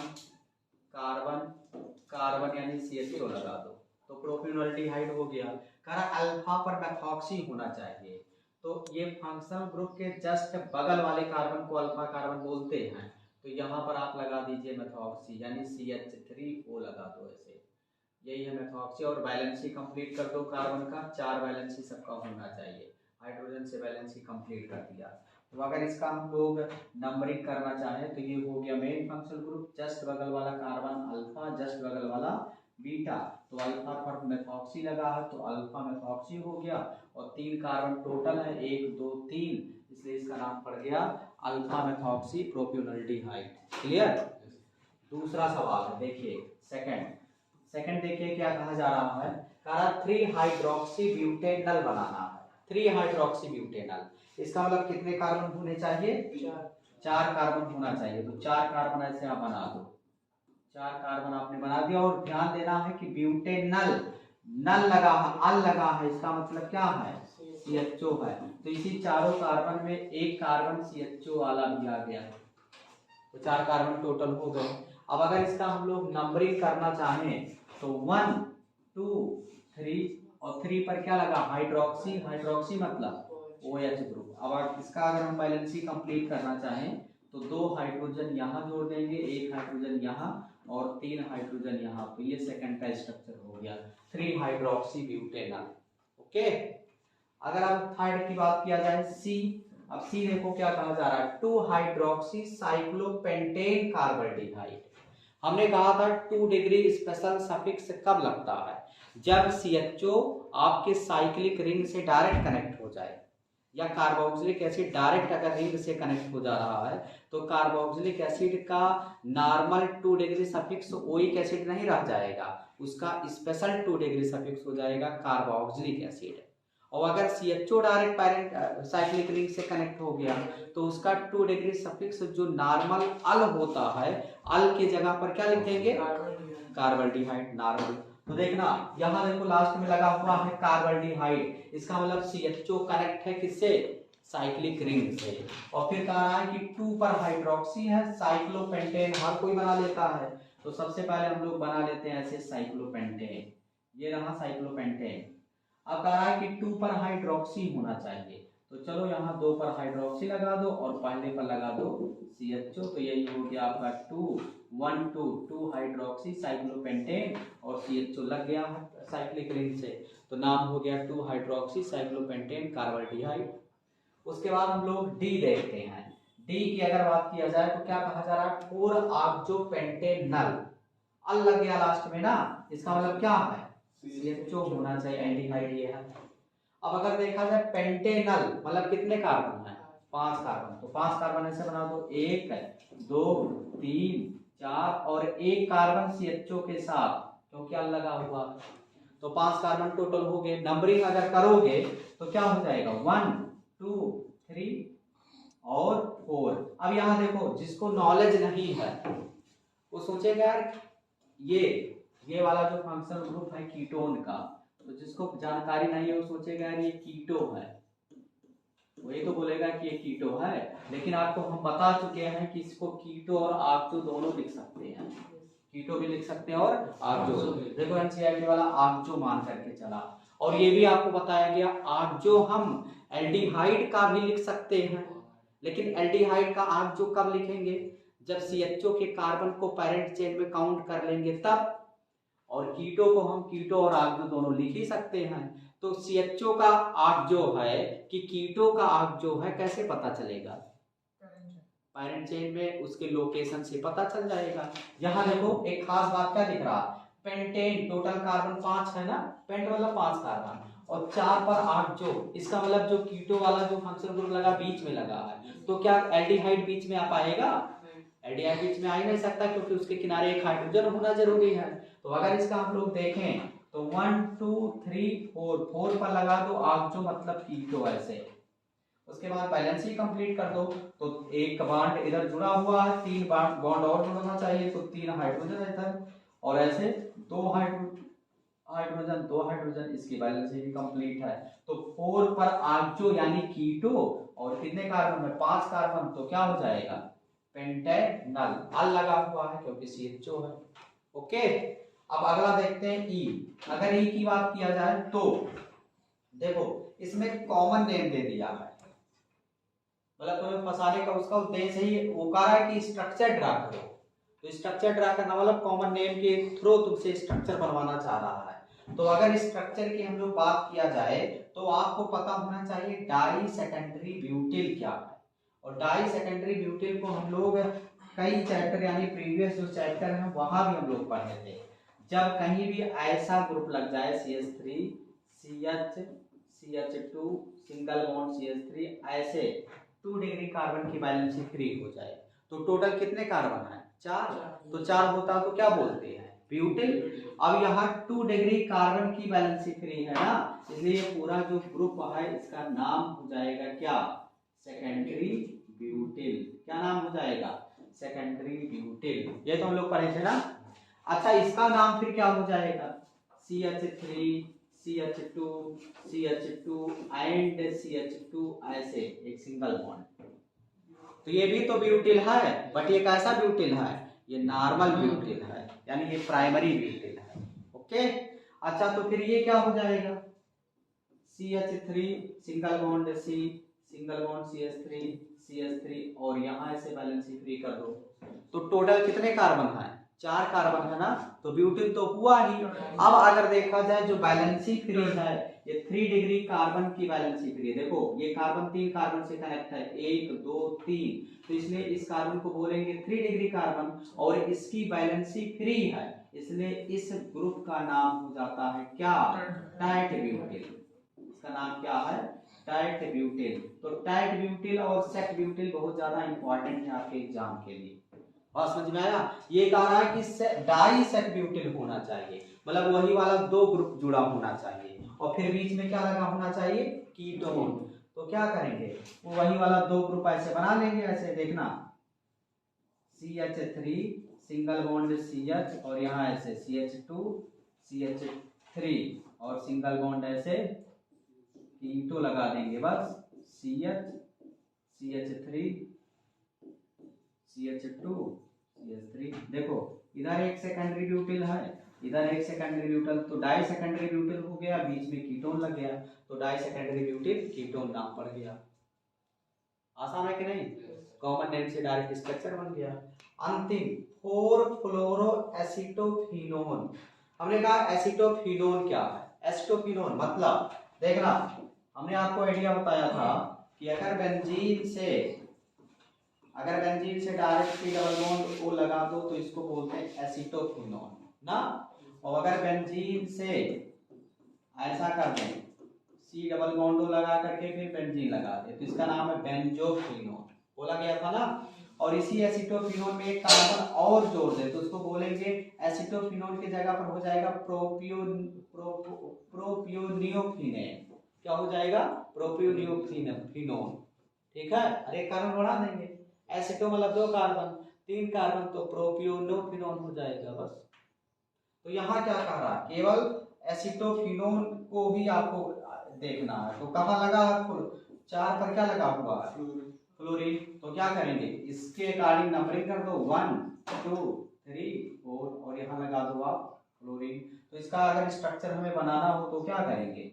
कार्बन कार्बन यानी CH2 लगा दो, तो प्रोपियोनल्डिहाइड हो गया। कह रहा अल्फा पर मेथॉक्सी होना चाहिए, तो ये फंक्शनल ग्रुप के जस्ट बगल वाले कार्बन को अल्फा कार्बन बोलते हैं। तो यहाँ पर आप लगा दीजिए मेथॉक्सी यानी CH3O लगा दो ऐसे, यही है मेथॉक्सी। और वैलेंसी कंप्लीट कर दो कार्बन का, 4 वैलेंसी सबका होना चाहिए, हाइड्रोजन से वैलेंसी कंप्लीट कर दिया। तो अगर इसका हम लोग नंबरिंग करना चाहें तो ये हो गया मेन फंक्शनल ग्रुप, जस्ट बगल वाला कार्बन अल्फा, जस्ट बगल वाला बीटा, तो अल्फा पर मेथॉक्सी लगा है तो अल्फा मेथॉक्सी हो गया। और 3 कार्बन टोटल है, 1 2 3, इसलिए इसका नाम पड़ गया अल्फा मेथॉक्सी प्रोपियोनल्डिहाइड। क्लियर। दूसरा सवाल है, देखिए सेकंड देखिए क्या कहा जा रहा है। कहा 3 हाइड्रोक्सी ब्यूटेनल बनाना है, 3 हाइड्रोक्सी ब्यूटेनल। इसका मतलब कितने कार्बन होने चाहिए? 4 कार्बन होना चाहिए। तो 4 कार्बन ऐसे आप बना दो, 4 कार्बन आपने बना दिया। और ध्यान देना है कि ब्यूटेनल, नल लगा है, अल लगा है, इसका मतलब क्या है? CHO है। तो इसी चारों कार्बन में एक कार्बन CHO वाला भी आ गया, तो 4 कार्बन टोटल हो गए। अब अगर इसका हम लोग नंबरिंग करना चाहें तो 1 2 3, और 3 पर क्या लगा? हाइड्रोक्सी, हाइड्रोक्सी मतलब OH ग्रुप। अब इसका अगर हम वैलेंसी कंप्लीट करना चाहें तो 2 हाइड्रोजन यहाँ जोड़ देंगे, 1 हाइड्रोजन यहाँ और 3 हाइड्रोजन यहाँ, तो ये सेकंड का स्ट्रक्चर हो गया 3 हाइड्रोक्सी ब्यूटेनल। ओके। अगर अब थर्ड की बात किया जाए C, अब C देखो क्या कहा जा रहा है, 2 हाइड्रोक्सी साइक्लोपेंटेन कार्बोल्डिहाइड। हमने कहा था 2 डिग्री स्पेशल सफिक्स कब लगता है? जब CHO आपके साइक्लिक रिंग से डायरेक्ट कनेक्ट हो जाए, या कार्बोक्सिलिक एसिड डायरेक्ट अगर रिंग से कनेक्ट हो जा रहा है तो कार्बोक्सिलिक एसिड का normal 2 degree suffix oic acid नहीं रह जाएगा, उसका स्पेशल 2 डिग्री सफिक्स हो जाएगा कार्बोक्सिलिक एसिड। और अगर CHO direct parent cyclic ring से कनेक्ट हो गया तो उसका 2 डिग्री सफिक्स जो नॉर्मल अल होता है, अल की जगह पर क्या लिखेंगे? कार्बोल्डिहाइड नॉर्मल। तो देखना यहाँ देखो लास्ट में लगा हुआ है कार्बोल्डिहाइड, इसका मतलब CHO कनेक्ट है किससे? साइक्लिक रिंग से। और फिर कह रहा है कि 2 पर हाइड्रोक्सी है, साइक्लोपेंटेन हर कोई बना लेता है, तो सबसे पहले हम लोग बना लेते हैं ऐसे साइक्लोपेंटेन, ये रहा साइक्लोपेंटेन। अब कह रहा है कि 2 पर हाइड्रोक्सी होना चाहिए, तो चलो यहाँ 2 पर हाइड्रोक्सी लगा दो और पहले पर लगा दो CHO, तो यही हो गया आपका 2 हाइड्रोक्सी साइक्लोपेंटेन और CHO लग गया साइक्लिक रिंग से, तो नाम हो गया 2 हाइड्रोक्सी साइक्लोपेंटेन कार्बोल्डिहाइड। उसके बाद हम लोग D देखते हैं। D की अगर बात किया जाए तो क्या कहा जा रहा है? 4 ऑक्सोपेंटेनल, अल लग गया लास्ट में ना, इसका मतलब क्या है? CHO होना चाहिए, एल्डिहाइड ये है। अब अगर देखा जाए पेंटेनल मतलब कितने कार्बन है? 5 कार्बन, तो 5 कार्बन ऐसे बना दो, 1 2 3 4 और 1 कार्बन CHO के साथ, क्योंकि अल लगा हुआ, तो 5 कार्बन टोटल हो गए। नंबरिंग अगर करोगे तो क्या हो जाएगा? 1 2 3 और 4। अब यहाँ देखो जिसको नॉलेज नहीं है वो सोचेगा यार ये वाला जो फंक्शनल ग्रुप है कीटोन का, तो जिसको जानकारी नहीं है वो सोचेगा यार ये कीटो है, वही तो बोलेगा कि ये कीटो है। लेकिन आपको हम बता चुके हैं कि इसको कीटो और ऑक्सो दोनों लिख सकते हैं, कीटो भी लिख सकते हैं और ऑक्सो। देखो एनसीईआरटी वाला ऑक्सो मान करके चला, और ये भी आपको बताया गया ऑक्सो हम एल्डिहाइड का भी लिख सकते हैं, लेकिन एल्डिहाइड का ऑक्सो कब लिखेंगे? जब CHO के कार्बन को पैरेंट चेन में काउंट कर लेंगे तब। और कीटो को हम कीटो और ऑक्सो दोनों लिख ही सकते हैं। तो CHO का ऑक्सो है कि कीटो का ऑक्सो है, कैसे पता चलेगा? पैरेंट चेन में उसके लोकेशन से पता चल जाएगा। यहाँ देखो एक खास बात क्या दिख रहा, पेंटेन टोटल कार्बन 5 है ना, पेंट मतलब 5 कार्बन, और 4 पर ऑक्सो, इसका मतलब जो कीटो वाला जो फंक्शनल ग्रुप लगा बीच में लगा है, तो क्या एल्डिहाइड बीच में आ पाएगा? एल्डिहाइड बीच में आ ही नहीं सकता, क्योंकि उसके किनारे एक हाइड्रोजन होना जरूरी है। तो अगर इसका हम लोग देखें तो 1 2 3 4, 4 पर लगा दो ऑक्सो मतलब कीटो ऐसे। उसके बाद बैलेंस ही कंप्लीट कर दो। तो एक बॉन्ड इधर जुड़ा हुआ है, 3 बॉन्ड और जुड़ना चाहिए, तो 3 हाइड्रोजन इधर और ऐसे 2 हाइड्रोजन 2 हाइड्रोजन, इसकी बैलेंस भी कंप्लीट है। तो 4 पर ऑक्सो यानी कीटो और कितने कार्बन में 5 कार्बन, तो क्या हो जाएगा पेंटेनल। अल लगा हुआ है क्योंकि CHO है। ओके, अब अगला देखते हैं ई। अगर ई की बात किया जाए तो देखो इसमें कॉमन नेम दे दिया है, मतलब तुम्हें फंसाने का उसका उद्देश्य ही वो कह रहा है कि स्ट्रक्चर ड्रा करो। तो स्ट्रक्चर ड्रा करना मतलब कॉमन नेम के थ्रू तुमसे स्ट्रक्चर बनवाना चाह रहा है। तो अगर स्ट्रक्चर की हम लोग बात किया जाए तो आपको पता होना चाहिए डाई सेकेंडरी ब्यूटिल क्या है। और डाई सेकेंडरी ब्यूटिल को हम लोग कई चैप्टर यानी प्रीवियस जो चैप्टर है वहां भी हम लोग पढ़े थे। जब कहीं भी ऐसा ग्रुप लग जाए CH3 CH2 single bond CH3 ऐसे 2 डिग्री कार्बन की वैलेंसी फ्री हो जाए, तो टोटल कितने कार्बन है 4। तो 4 होता तो क्या बोलते हैं ब्यूटिल। अब यहाँ 2 डिग्री कार्बन की वैलेंसी फ्री है ना, इसलिए पूरा जो ग्रुप है इसका नाम हो जाएगा क्या सेकेंडरी ब्यूटिल। क्या नाम हो जाएगा सेकेंडरी ब्यूटिल। ये तो हम लोग पढ़े थे ना। अच्छा इसका नाम फिर क्या हो जाएगा CH3 CH2 CH2 and CH2 ऐसे एक सिंगल बॉन्ड। तो ये भी तो ब्यूटिल है, बट ये कैसा ब्यूटिल है, ये नॉर्मल ब्यूटिल है यानी ये प्राइमरी ब्यूटिल है। ओके, अच्छा तो फिर ये क्या हो जाएगा CH3 single bond C single bond CH3 और यहाँ ऐसे बैलेंसी फ्री कर दो, तो टोटल कितने कार्बन है 4 कार्बन है ना, तो ब्यूटिल तो हुआ ही। अब अगर देखा जाए जो बैलेंसी फ्री है ये 3 डिग्री कार्बन की बैलेंसी फ्री, देखो ये कार्बन 3 कार्बन से कनेक्ट है 1 2 3, तो इसलिए इस कार्बन को बोलेंगे 3 डिग्री कार्बन और इसकी बैलेंसी फ्री है, इसलिए इस ग्रुप का नाम हो जाता है क्या टाइट ब्यूटिल। इसका नाम क्या है टाइट ब्यूटिल। तो टाइट ब्यूटिल और सेक ब्यूटिल बहुत ज्यादा इंपॉर्टेंट है आपके एग्जाम के लिए। बात समझ में आया। ये कह रहा है कि डाई सेक ब्यूटिल होना चाहिए, मतलब वही वाला 2 ग्रुप जुड़ा होना चाहिए और फिर बीच में क्या लगा होना चाहिए कीटोन। तो क्या करेंगे वो वही वाला 2 ग्रुप ऐसे बना लेंगे, ऐसे देखना CH3 सिंगल बॉन्ड CH और यहाँ ऐसे CH2 CH3 और सिंगल बॉन्ड ऐसे कीटो लगा देंगे बस CH3 CH2 CH3। देखो इधर एक सेकेंडरी ब्यूटिल है इधर एक सेकेंडरी ब्यूटिल, तो डाई सेकेंडरी ब्यूटिल हो गया, बीच में कीटोन लग गया, तो डाई सेकेंडरी ब्यूटिल कीटोन नाम पड़ गया। आसान है कि नहीं, कॉमन नेम से डायरेक्ट स्ट्रक्चर बन गया। अंतिम 4 फ्लोरो एसिटोफिनोन। हमने कहा एसिटोफिनोन क्या है, एसिटोफिनोन मतलब देखना हमने आपको आइडिया बताया था कि अगर बेंजीन से direct C double bond O लगा दो तो इसको बोलते हैं एसिटोफिनोन ना, और अगर बेंजीन से ऐसा कर दें C डबल बॉन्ड O लगा करके फिर बेंजीन लगा दे तो इसका नाम है बेंजोफिनोन, बोला गया था ना। और इसी एसिटोफिनोन में एक कार्बन और जोड़ दे तो उसको बोलेंगे एसिटोफिनोन की जगह पर हो जाएगा प्रोपियोनियोफिनेन। क्या हो जाएगा प्रोपियोनियोफिनोन। ठीक है, अरे कार्बन बढ़ा देंगे, एसिटो मतलब 2 कार्बन 3 कार्बन तो प्रोपियोनियोफिनोन हो जाएगा बस। तो यहाँ क्या कह रहा है केवल एसिटोफिनोन को ही आपको देखना है, तो कहाँ लगा 4 पर क्या लगा हुआ है फ्लोरीन, तो क्या करेंगे इसके अकॉर्डिंग नंबरिंग कर दो 1 2 3 4 और यहाँ लगा दो आप फ्लोरीन। तो इसका अगर स्ट्रक्चर हमें बनाना हो तो क्या करेंगे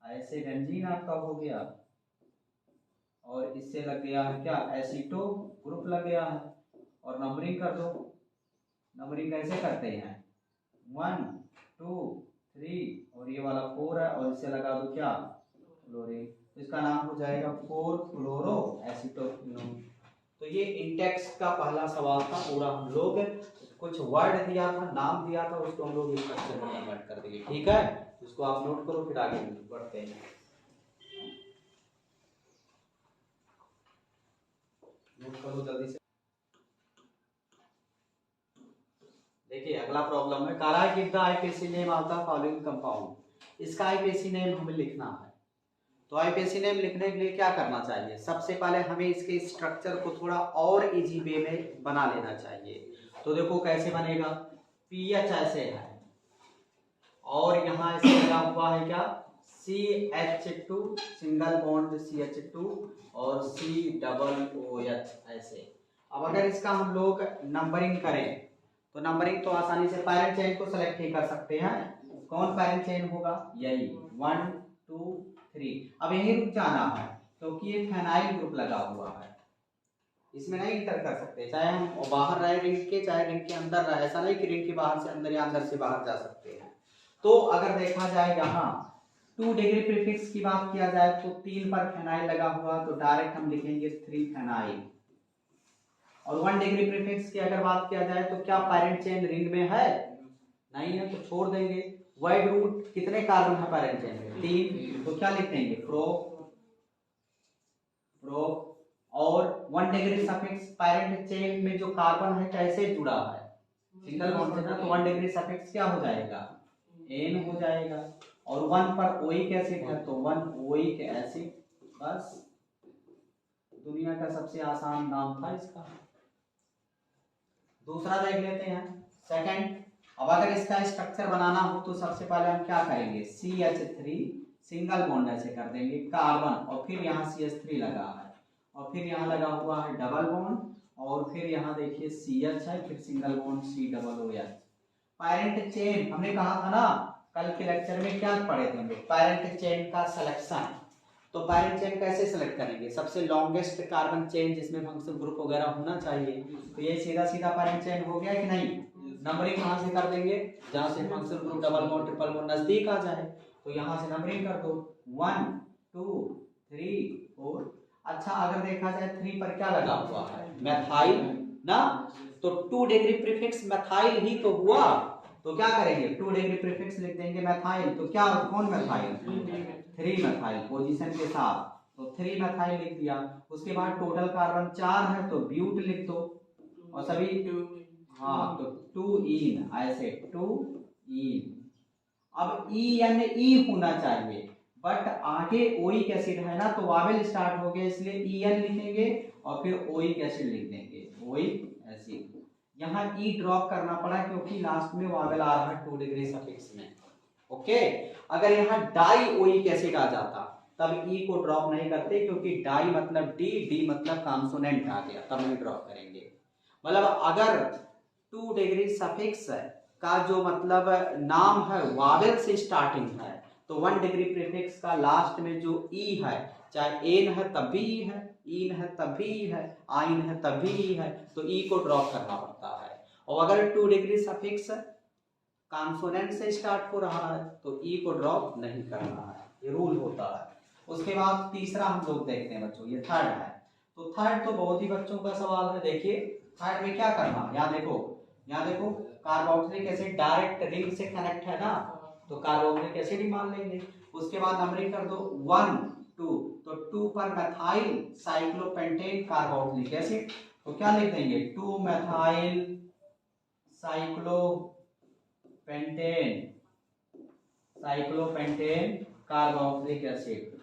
ऐसे बेंजीन आपका हो गया और इससे लग गया है क्या एसिटो ग्रुप लग गया है और नंबरिंग कर दो। नंबरिंग कैसे करते हैं 1 2 3 और ये वाला 4 है और इसे लगा दो क्या फ्लोरीन, तो इसका नाम हो जाएगा 4 फ्लोरो एसिटोफिनोन। तो ये इंटेक्स का पहला सवाल था, पूरा हम लोग कुछ वर्ड दिया था नाम दिया था उसको हम लोग स्ट्रक्चर में कन्वर्ट कर देंगे। ठीक है, इसको आप नोट करो फिर आगे बढ़ते हैं। नोट करो जल्दी से। देखिए अगला प्रॉब्लम है, कह रहा है कि the IUPAC name of the following compound. इसका आईपीएसी नेम हमें लिखना है। तो आईपीएसी नेम लिखने के लिए क्या करना चाहिए, सबसे पहले हमें इसके स्ट्रक्चर को थोड़ा और इजी वे में बना लेना चाहिए। तो देखो कैसे बनेगा, पीएच ऐसे है और यहाँ ऐसे लगा हुआ है क्या, CH2 सिंगल बॉन्ड CH2 और COOH ऐसे। अब अगर इसका हम लोग नंबरिंग करें तो नंबरिंग तो आसानी से पैरेंट चेन को सेलेक्ट ही कर सकते हैं। कौन पैरेंट चेन होगा, यही 1 2 3। अब यही रुक जाना है क्योंकि ये फेनाइल ग्रुप लगा हुआ है, इसमें नहीं इंटर कर सकते, चाहे हम बाहर रहे रिंग के चाहे रिंग के अंदर रहे, ऐसा नहीं कि रिंग के बाहर से अंदर या अंदर से बाहर जा सकते हैं। तो अगर देखा जाए यहाँ 2 डिग्री प्रीफिक्स की बात किया जाए तो 3 पर फेनाइल लगा हुआ, तो डायरेक्ट हम लिखेंगे 3 फेनाइल। और 1 डिग्री प्रीफिक्स की अगर बात किया जाए तो क्या पैरेंट चेन रिंग में है, नहीं है, तो छोड़ देंगे। वाइड रूट कितने कार्बन है पैरेंट चेन में, 3, तो क्या लिख देंगे प्रो। और 1 डिग्री सफिक्स पैरेंट चेन में जो कार्बन है कैसे जुड़ा है, सिंगल बॉन्ड से ना, तो 1 डिग्री सफिक्स क्या हो जाएगा, एन हो जाएगा। और 1 पर ओइक एसिड है तो 1 ओइक एसिड, बस दुनिया का सबसे आसान नाम था इसका। दूसरा देख लेते हैं, सेकंड। अब अगर इसका स्ट्रक्चर बनाना हो तो सबसे पहले हम क्या करेंगे, CH3 सिंगल बॉन्ड ऐसे कर देंगे कार्बन, और फिर यहाँ CH3 लगा है और फिर यहाँ लगा हुआ है डबल बॉन्ड, और फिर यहाँ देखिए CH है, फिर single bond COOH। Parent chain हमने कहा था ना कल के लेक्चर में, क्या पढ़े थे हम लोग, पैरेंट चेन का सिलेक्शन। तो पैरेंट चेन कैसे सेलेक्ट करेंगे, सबसे लॉन्गेस्ट कार्बन चेन जिसमें फंक्शनल ग्रुप वगैरह होना चाहिए, तो ये सीधा सीधा पैरेंट चेन हो गया कि नहीं। नंबरिंग कहाँ से कर देंगे, जहाँ से functional group double bond triple bond नजदीक आ जाए, तो यहाँ से नंबरिंग कर दो 1 2 3 4। अच्छा अगर देखा जाए 3 पर क्या लगा हुआ है, मैथाइल ना, तो 2 डिग्री प्रीफिक्स मैथाइल ही तो हुआ, तो क्या करेंगे 2 डिग्री प्रीफिक्स लिख देंगे मैथाइल, तो क्या कौन मैथाइल, 3 मैथाइल पोजीशन के साथ, तो 3 मैथाइल लिख दिया। उसके बाद टोटल कार्बन 4 है तो ब्यूट लिख दो, और सभी हाँ तो 2 इन ऐसे 2 इन। अब ENE होना चाहिए, बट आगे ओइक एसिड है ना, तो वावेल स्टार्ट हो गया इसलिए EN लिखेंगे और फिर ओइक एसिड लिख देंगे, ओइक एसिड। यहाँ E ड्रॉप करना पड़ा क्योंकि लास्ट में वावेल आ रहा है 2 डिग्री सफिक्स में। ओके, अगर यहाँ डाई ओइक एसिड आ जाता तब E को ड्रॉप नहीं करते, क्योंकि डाई मतलब डी मतलब कॉन्सोनेंट आ गया, तब नहीं ड्रॉप करेंगे। मतलब अगर 2 डिग्री सफिक्स का जो मतलब नाम है वावेल से स्टार्टिंग है, तो 1 डिग्री प्रीफिक्स का लास्ट में जो E है, चाहे एन है तब भी E है, इन है तब भी E है, आइन है तब भी E है, तो E को ड्रॉप करना पड़ता है। और अगर 2 डिग्री सफिक्स कॉन्सोनेंट से स्टार्ट हो रहा है तो E को ड्रॉप नहीं करना है, ये रूल होता है। उसके बाद तीसरा हम लोग देखते हैं बच्चों, ये थर्ड है। तो थर्ड तो बहुत ही बच्चों का सवाल है, देखिए थर्ड में क्या करना, यहाँ देखो कार्बोक्सिलिक एसिड डायरेक्ट रिंग से कनेक्ट है ना, तो कार्बोक्सिलिक एसिड ही मान लेंगे। उसके बाद नंबरिंग कर दो 1 2, तो 2 पर मैथाइल साइक्लोपेंटेन कार्बोक्सिलिक एसिड, तो क्या लिख देंगे 2 मैथाइल साइक्लोपेंटेन कार्बोक्सिलिक एसिड।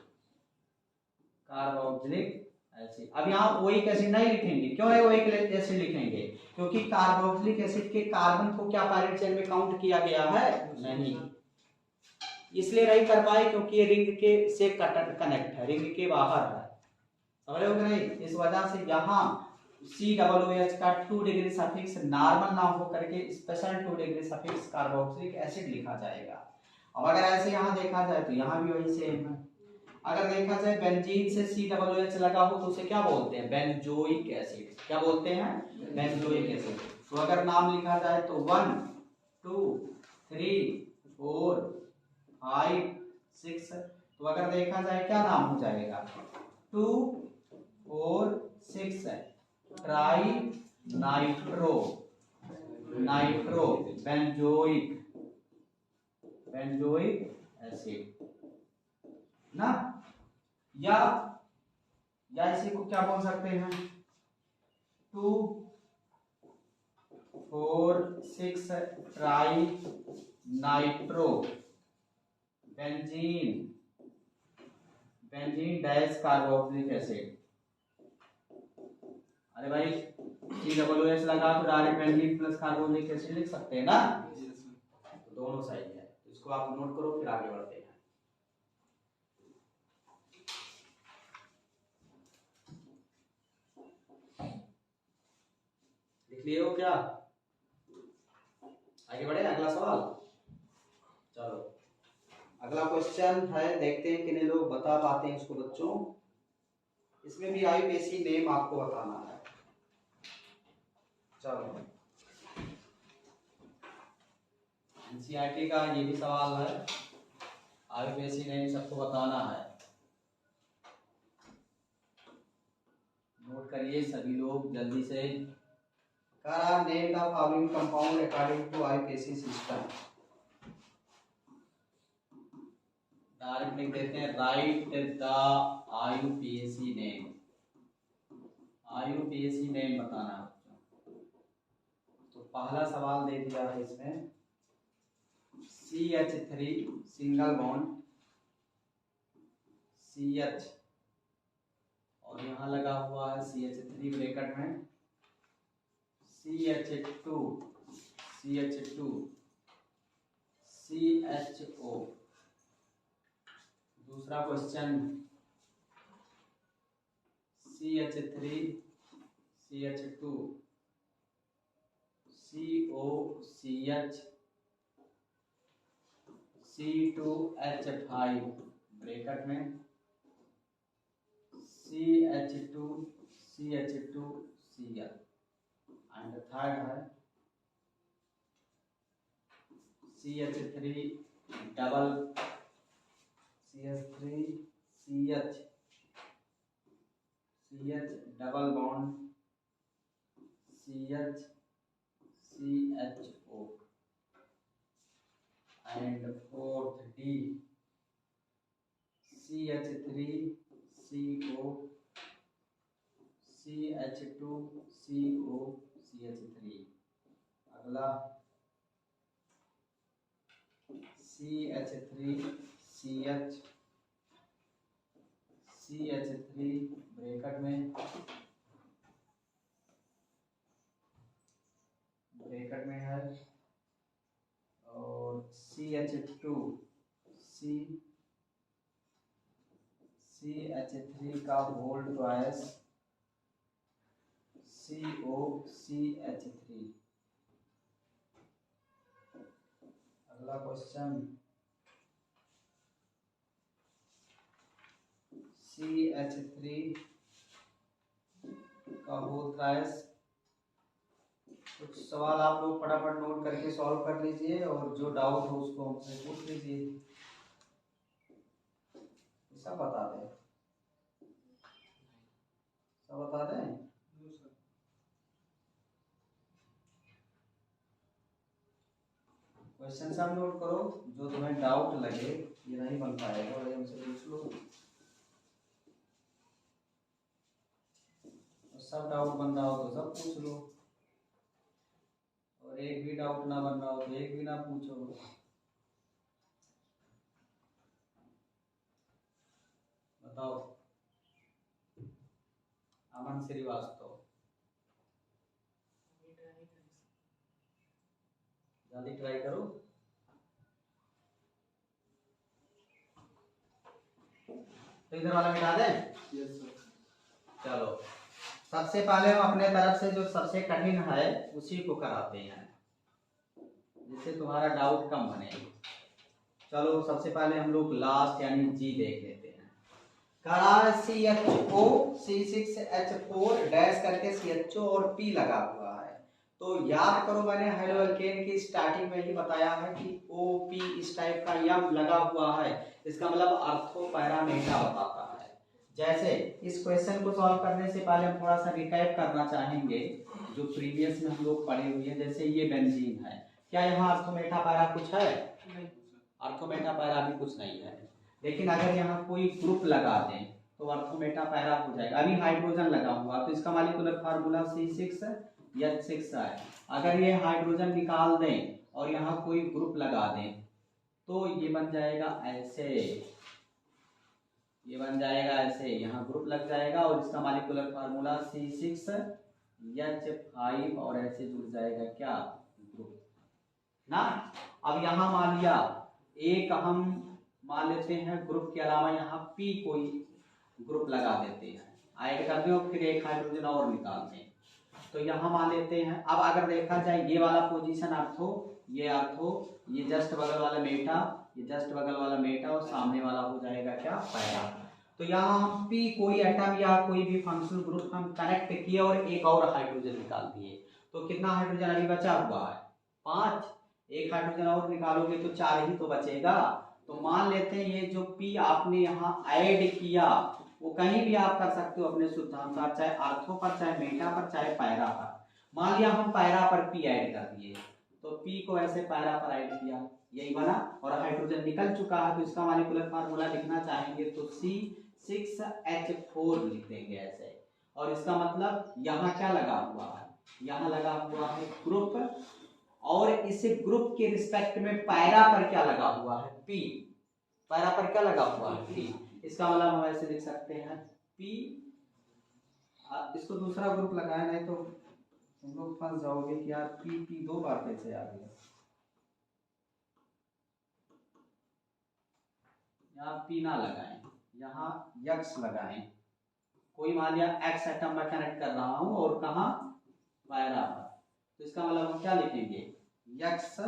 अब यहाँ ओइक एसिड नहीं लिखेंगे, क्यों नहीं ओइक एसिड लिखेंगे, क्योंकि कार्बोक्सिलिक एसिड के कार्बन को क्या पैरेंट चेन में काउंट किया गया है, नहीं, इसलिए नहीं कर पाए क्योंकि ये रिंग के से कनेक्ट है, रिंग के बाहर है, समझ रहे हो कि नहीं। इस वजह से यहाँ COOH का 2 डिग्री सफिक्स नॉर्मल ना हो करके special 2 degree suffix carboxylic acid लिखा जाएगा। अब अगर ऐसे यहाँ देखा जाए तो यहाँ भी वही सेम है। अगर देखा जाए बेंजीन से COOH लगा हो तो उसे क्या बोलते हैं, बेंजोइक एसिड, क्या बोलते हैं, बेंजोइक एसिड। तो अगर नाम लिखा जाए तो 1 2 3 4 5 6, तो अगर देखा जाए क्या नाम हो जाएगा 2 4 6 ट्राई नाइट्रो बेंजोइक एसिड ना, या इसी को क्या बोल सकते हैं 2 4,6 tri nitro benzene dash carboxylic acid. अरे भाई COOH लगा तो direct benzene plus carboxylic acid लिख सकते हैं ना, तो दोनों सही है। इसको आप नोट करो, फिर आगे बढ़ते हैं। लिख लिए हो क्या? आगे बढ़े, अगला सवाल। चलो अगला क्वेश्चन है, देखते हैं कितने लोग बता पाते हैं इसको बच्चों। इसमें भी IUPAC नेम आपको बताना है। चलो NCERT का ये भी सवाल है, IUPAC नेम सबको बताना है। नोट करिए सभी लोग जल्दी से। Name the following compound according to IUPAC system. Direct लिख देते हैं, write the IUPAC name. IUPAC name बताना है बच्चों। तो पहला सवाल दे दिया है इसमें, CH3 सिंगल बॉन्ड CH, और यहाँ लगा हुआ है CH3 ब्रैकेट में CH2 CHO। दूसरा question CH3 CH2 COCH C2H5 bracket में CH2 CH2Cl, एंड थर्ड है CH3 double CH double bond CH CHO, and fourth D CH3 CO CH2 CO CH3। अगला CH3 CH CH3 ब्रैकेट में है, और CH2 CH3 का whole twice COCH3। अगला question CH3 का whole twice. कुछ सवाल आप लोग फटाफट नोट करके सॉल्व कर लीजिए, और जो डाउट हो उसको हमसे पूछ लीजिए। सब बता दें, सब बता दें। क्वेश्चन सब नोट करो, जो तुम्हें डाउट लगे ये नहीं बन पाएगा वही हमसे पूछ लो, और सब डाउट बन रहा हो तो सब पूछ लो, और एक भी डाउट ना बन रहा हो तो एक भी ना पूछो। बताओ। अमन श्रीवास्तव, जल्दी ट्राई करो। तो इधर वाला मिटा दें। Yes sir. चलो सबसे पहले हम अपने तरफ से जो सबसे कठिन है उसी को कराते हैं, जिससे तुम्हारा डाउट कम बने। चलो सबसे पहले हम लोग लास्ट यानी जी देख लेते हैं। CHO C6H4 डैश करके CHO और P लगा हुआ है। तो याद करो, मैंने हाइड्रोअल्केन की स्टार्टिंग में ही बताया है कि OP इस टाइप का यम लगा हुआ है, इसका मतलब अर्थो पैरामेटा बताता है। जैसे इस क्वेश्चन को सॉल्व करने से पहले हम थोड़ा सा रिकैप करना चाहेंगे जो प्रीवियस में हम लोग पढ़े हुए हैं। जैसे ये बेंजीन है, क्या यहाँ अर्थोमेटा पैरा कुछ है? नहीं, अर्थोमेटा पैरा भी कुछ नहीं है। लेकिन अगर यहाँ कोई ग्रुप लगा दें तो अर्थोमेटा पैरा हो जाएगा। अभी हाइड्रोजन लगा हुआ तो इसका मॉलिक्यूलर फार्मूला C6 H6 है। अगर ये हाइड्रोजन निकाल दें और यहाँ कोई ग्रुप लगा दें तो ये बन जाएगा ऐसे, ये बन जाएगा ऐसे, यहाँ ग्रुप लग जाएगा और इसका मॉलिक्यूलर फार्मूला C6H5 और ऐसे जुड़ जाएगा क्या ग्रुप ना। अब यहाँ मान लिया एक हम मान लेते हैं ग्रुप के अलावा यहाँ P कोई ग्रुप लगा देते हैं, ऐड कर दें और फिर एक हाइड्रोजन और निकाल दें। तो यहाँ मान लेते हैं, अब अगर देखा जाए ये वाला पोजीशन अर्थो, ये अर्थो, ये जस्ट बगल वाला मेटा, ये जस्ट बगल वाला मेटा और सामने वाला हो जाएगा क्या पैरा। तो यहाँ हम P कोई एटम या कोई भी फंक्शनल ग्रुप हम कनेक्ट किए और एक और हाइड्रोजन निकाल दिए। तो कितना हाइड्रोजन अभी बचा हुआ है 5, एक हाइड्रोजन और निकालोगे तो 4 ही तो बचेगा। तो मान लेते हैं ये जो P आपने यहाँ ऐड किया वो कहीं भी आप कर सकते हो अपने शुद्धानुसार, चाहे आर्थो पर, चाहे मेटा पर, चाहे पैरा पर। मान लिया हम पैरा पर P ऐड कर दिए तो P को ऐसे पैरा पर ऐड किया, यही बना और हाइड्रोजन निकल चुका है। तो इसका मॉलिक्यूलर फार्मूला लिखना चाहेंगे तो C6H4 लिख देंगे ऐसे। और इसका मतलब यहाँ क्या लगा हुआ है, यहाँ लगा हुआ है ग्रुप, और इस ग्रुप के रिस्पेक्ट में पैरा पर क्या लगा हुआ है P, पैरा पर क्या लगा हुआ है P। इसका मतलब हम ऐसे लिख सकते हैं P, इसको दूसरा ग्रुप लगाए नहीं तो तुम लोग फंस जाओगे कि यार P दो बार कैसे आ गया। यहाँ P ना लगाएं, यहाँ X लगाएं। कोई मान लिया X एटम में कनेक्ट कर रहा हूं और कहा पैरा पर, तो इसका मतलब हम क्या लिखेंगे X,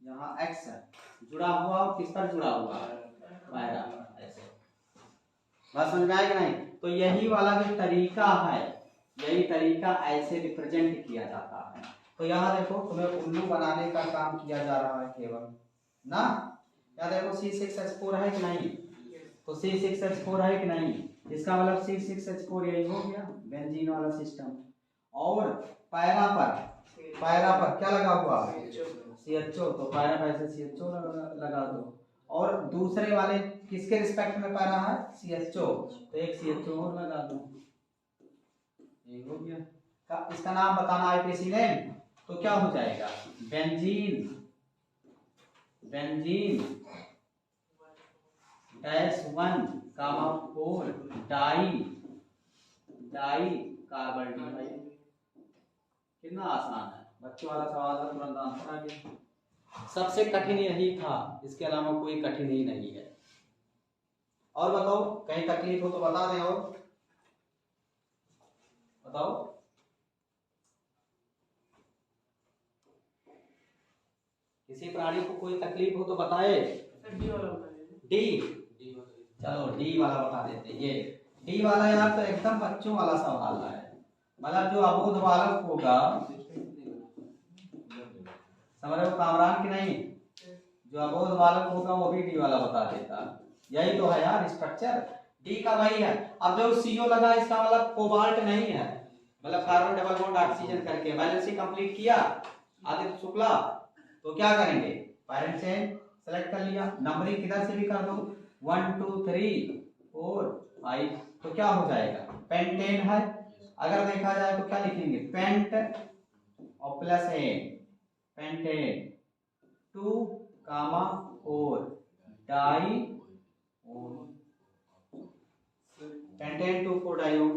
यहाँ X जुड़ा हुआ किस पर जुड़ा हुआ है पैरा पर, ऐसे बात समझ में आएगा नहीं। तो यही वाला जो तरीका है, यही तरीका ऐसे रिप्रेजेंट किया जाता है। तो यहाँ देखो तुम्हें उल्लू बनाने का काम किया जा रहा है केवल ना। यहाँ देखो C6H4 है कि नहीं, तो C6H4 है कि नहीं, इसका मतलब C6H4 यही हो गया बेंजीन वाला सिस्टम। और पैरा पर क्या लगा हुआ है CHO, तो पैरा पर ऐसे CHO लगा दो। और दूसरे वाले किसके रिस्पेक्ट में पैरा है CHO, तो एक CHO और लगा दो, ये हो गया। इसका नाम बताना आईपीसी नेम, तो क्या हो जाएगा बेंजीन -1,4 डाई कार्बन। कितना आसान है, बच्चों वाला सवाल है, तुरंत आंसर आ गया। सबसे कठिन यही था, इसके अलावा कोई कठिन ही नहीं है। और बताओ कहीं तकलीफ हो तो बता दें, और बताओ किसी प्राणी को कोई तकलीफ हो तो बताए। डी, चलो डी वाला बता देते। ये डी वाला यार तो एकदम बच्चों वाला सवाल है, मतलब जो अबोध बालक होगा, समझ रहे हो कामरान की नहीं, जो अबोध बालक होगा वो भी डी वाला बता देता। यही तो है यार स्ट्रक्चर, डी का वही है। अब जो CO लगा इसका मतलब कोबाल्ट नहीं है, मतलब कार्बन डबल बॉन्ड ऑक्सीजन करके बैलेंसिंग कंप्लीट किया आदित्य शुक्ला। तो क्या करेंगे पैरेंट चेन सेलेक्ट कर लिया, नंबरिंग किधर से भी कर दो 1 2 3 4 5, तो क्या हो जाएगा पेंटेन है। अगर देखा जाए तो क्या लिखेंगे पेंट और plus ene, pentane 2,4 di pentane 2,4 dione.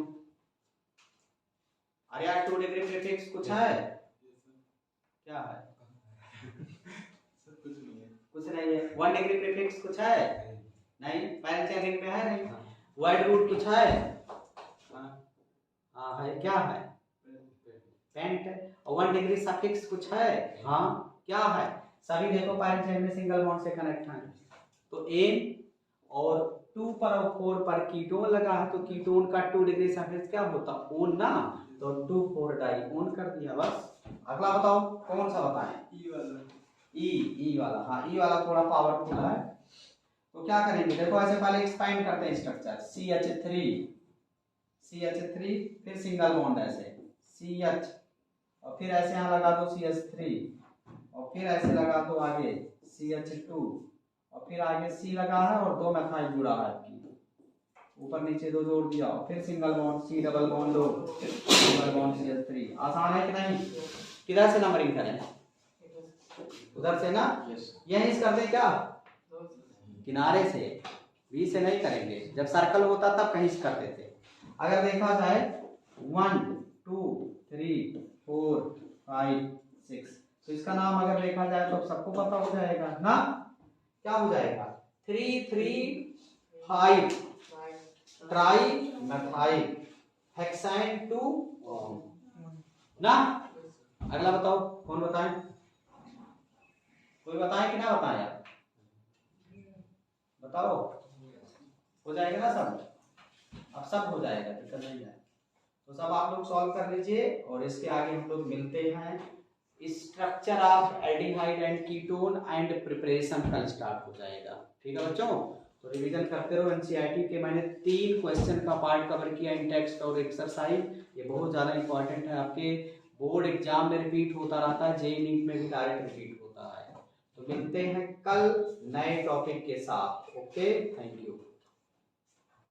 अरे यार 2 डिग्री प्रीफिक्स कुछ है, क्या है कुछ नहीं है। 1 डिग्री प्रीफिक्स कुछ है नहीं, पैरेंट चेन रिंग में है नहीं। वाइड रूट कुछ है, हाँ है, क्या है पेंट। और 1 डिग्री सफिक्स कुछ है, हाँ क्या है, सभी देखो पैरेंट चेन में सिंगल बॉन्ड से कनेक्ट है। तो एन और 2 पर और 4 पर कीटोन लगा है, तो कीटोन का 2 डिग्री सफिक्स क्या होता ओन ना, तो 2,4 डाई ओन कर दिया बस। अगला बताओ कौन सा बताएं, ई वाला, हाँ ई वाला थोड़ा पावरफुल है। तो क्या करेंगे देखो ऐसे पहले एक्सपेंड करते हैं स्ट्रक्चर CH3 फिर सिंगल बॉन्ड ऐसे CH और फिर ऐसे यहाँ लगा दो CH3 और फिर ऐसे लगा दो आगे CH2 और फिर आगे C लगा है और 2 methyl जुड़ा है आपकी, ऊपर नीचे 2 जोड़ दिया, फिर single bond C double bond लो, सिंगल बॉन्ड CH3। आसान है कि नहीं? किधर से नंबरिंग करें? उधर से ना? यहीं से कर दें क्या? किनारे से, बी से नहीं करेंगे। जब सर्कल होता तब कहीं से करते थे। अगर देखा जाए 1 2 3 4 5 6, तो इसका नाम अगर देखा जाए तो सबको पता हो जाएगा ना? क्या हो जाएगा? 3 3 5 ट्राई मेथाइल हेक्साइन 2 ना? अगला बताओ, कौन बताए? कोई बताए कि ना बताए? आप बताओ, हो जाएगा ना सब? अब सब हो जाएगा, दिक्कत नहीं है। तो सब आप लोग सॉल्व कर लीजिए और इसके आगे हम लोग मिलते हैं। Structure of aldehyde and ketone and preparation कल स्टार्ट हो जाएगा। ठीक है बच्चों, तो रिवीजन करते रहो। एनसीईआरटी के मैंने 3 क्वेश्चन का पार्ट कवर किया इन टेक्स्ट और एक्सरसाइज। ये बहुत ज्यादा इंपॉर्टेंट है, आपके बोर्ड एग्जाम में रिपीट होता रहता है, जेईई नीट में भी डायरेक्ट रिपीट होता है। तो मिलते हैं कल नए टॉपिक के साथ। Okay, thank you.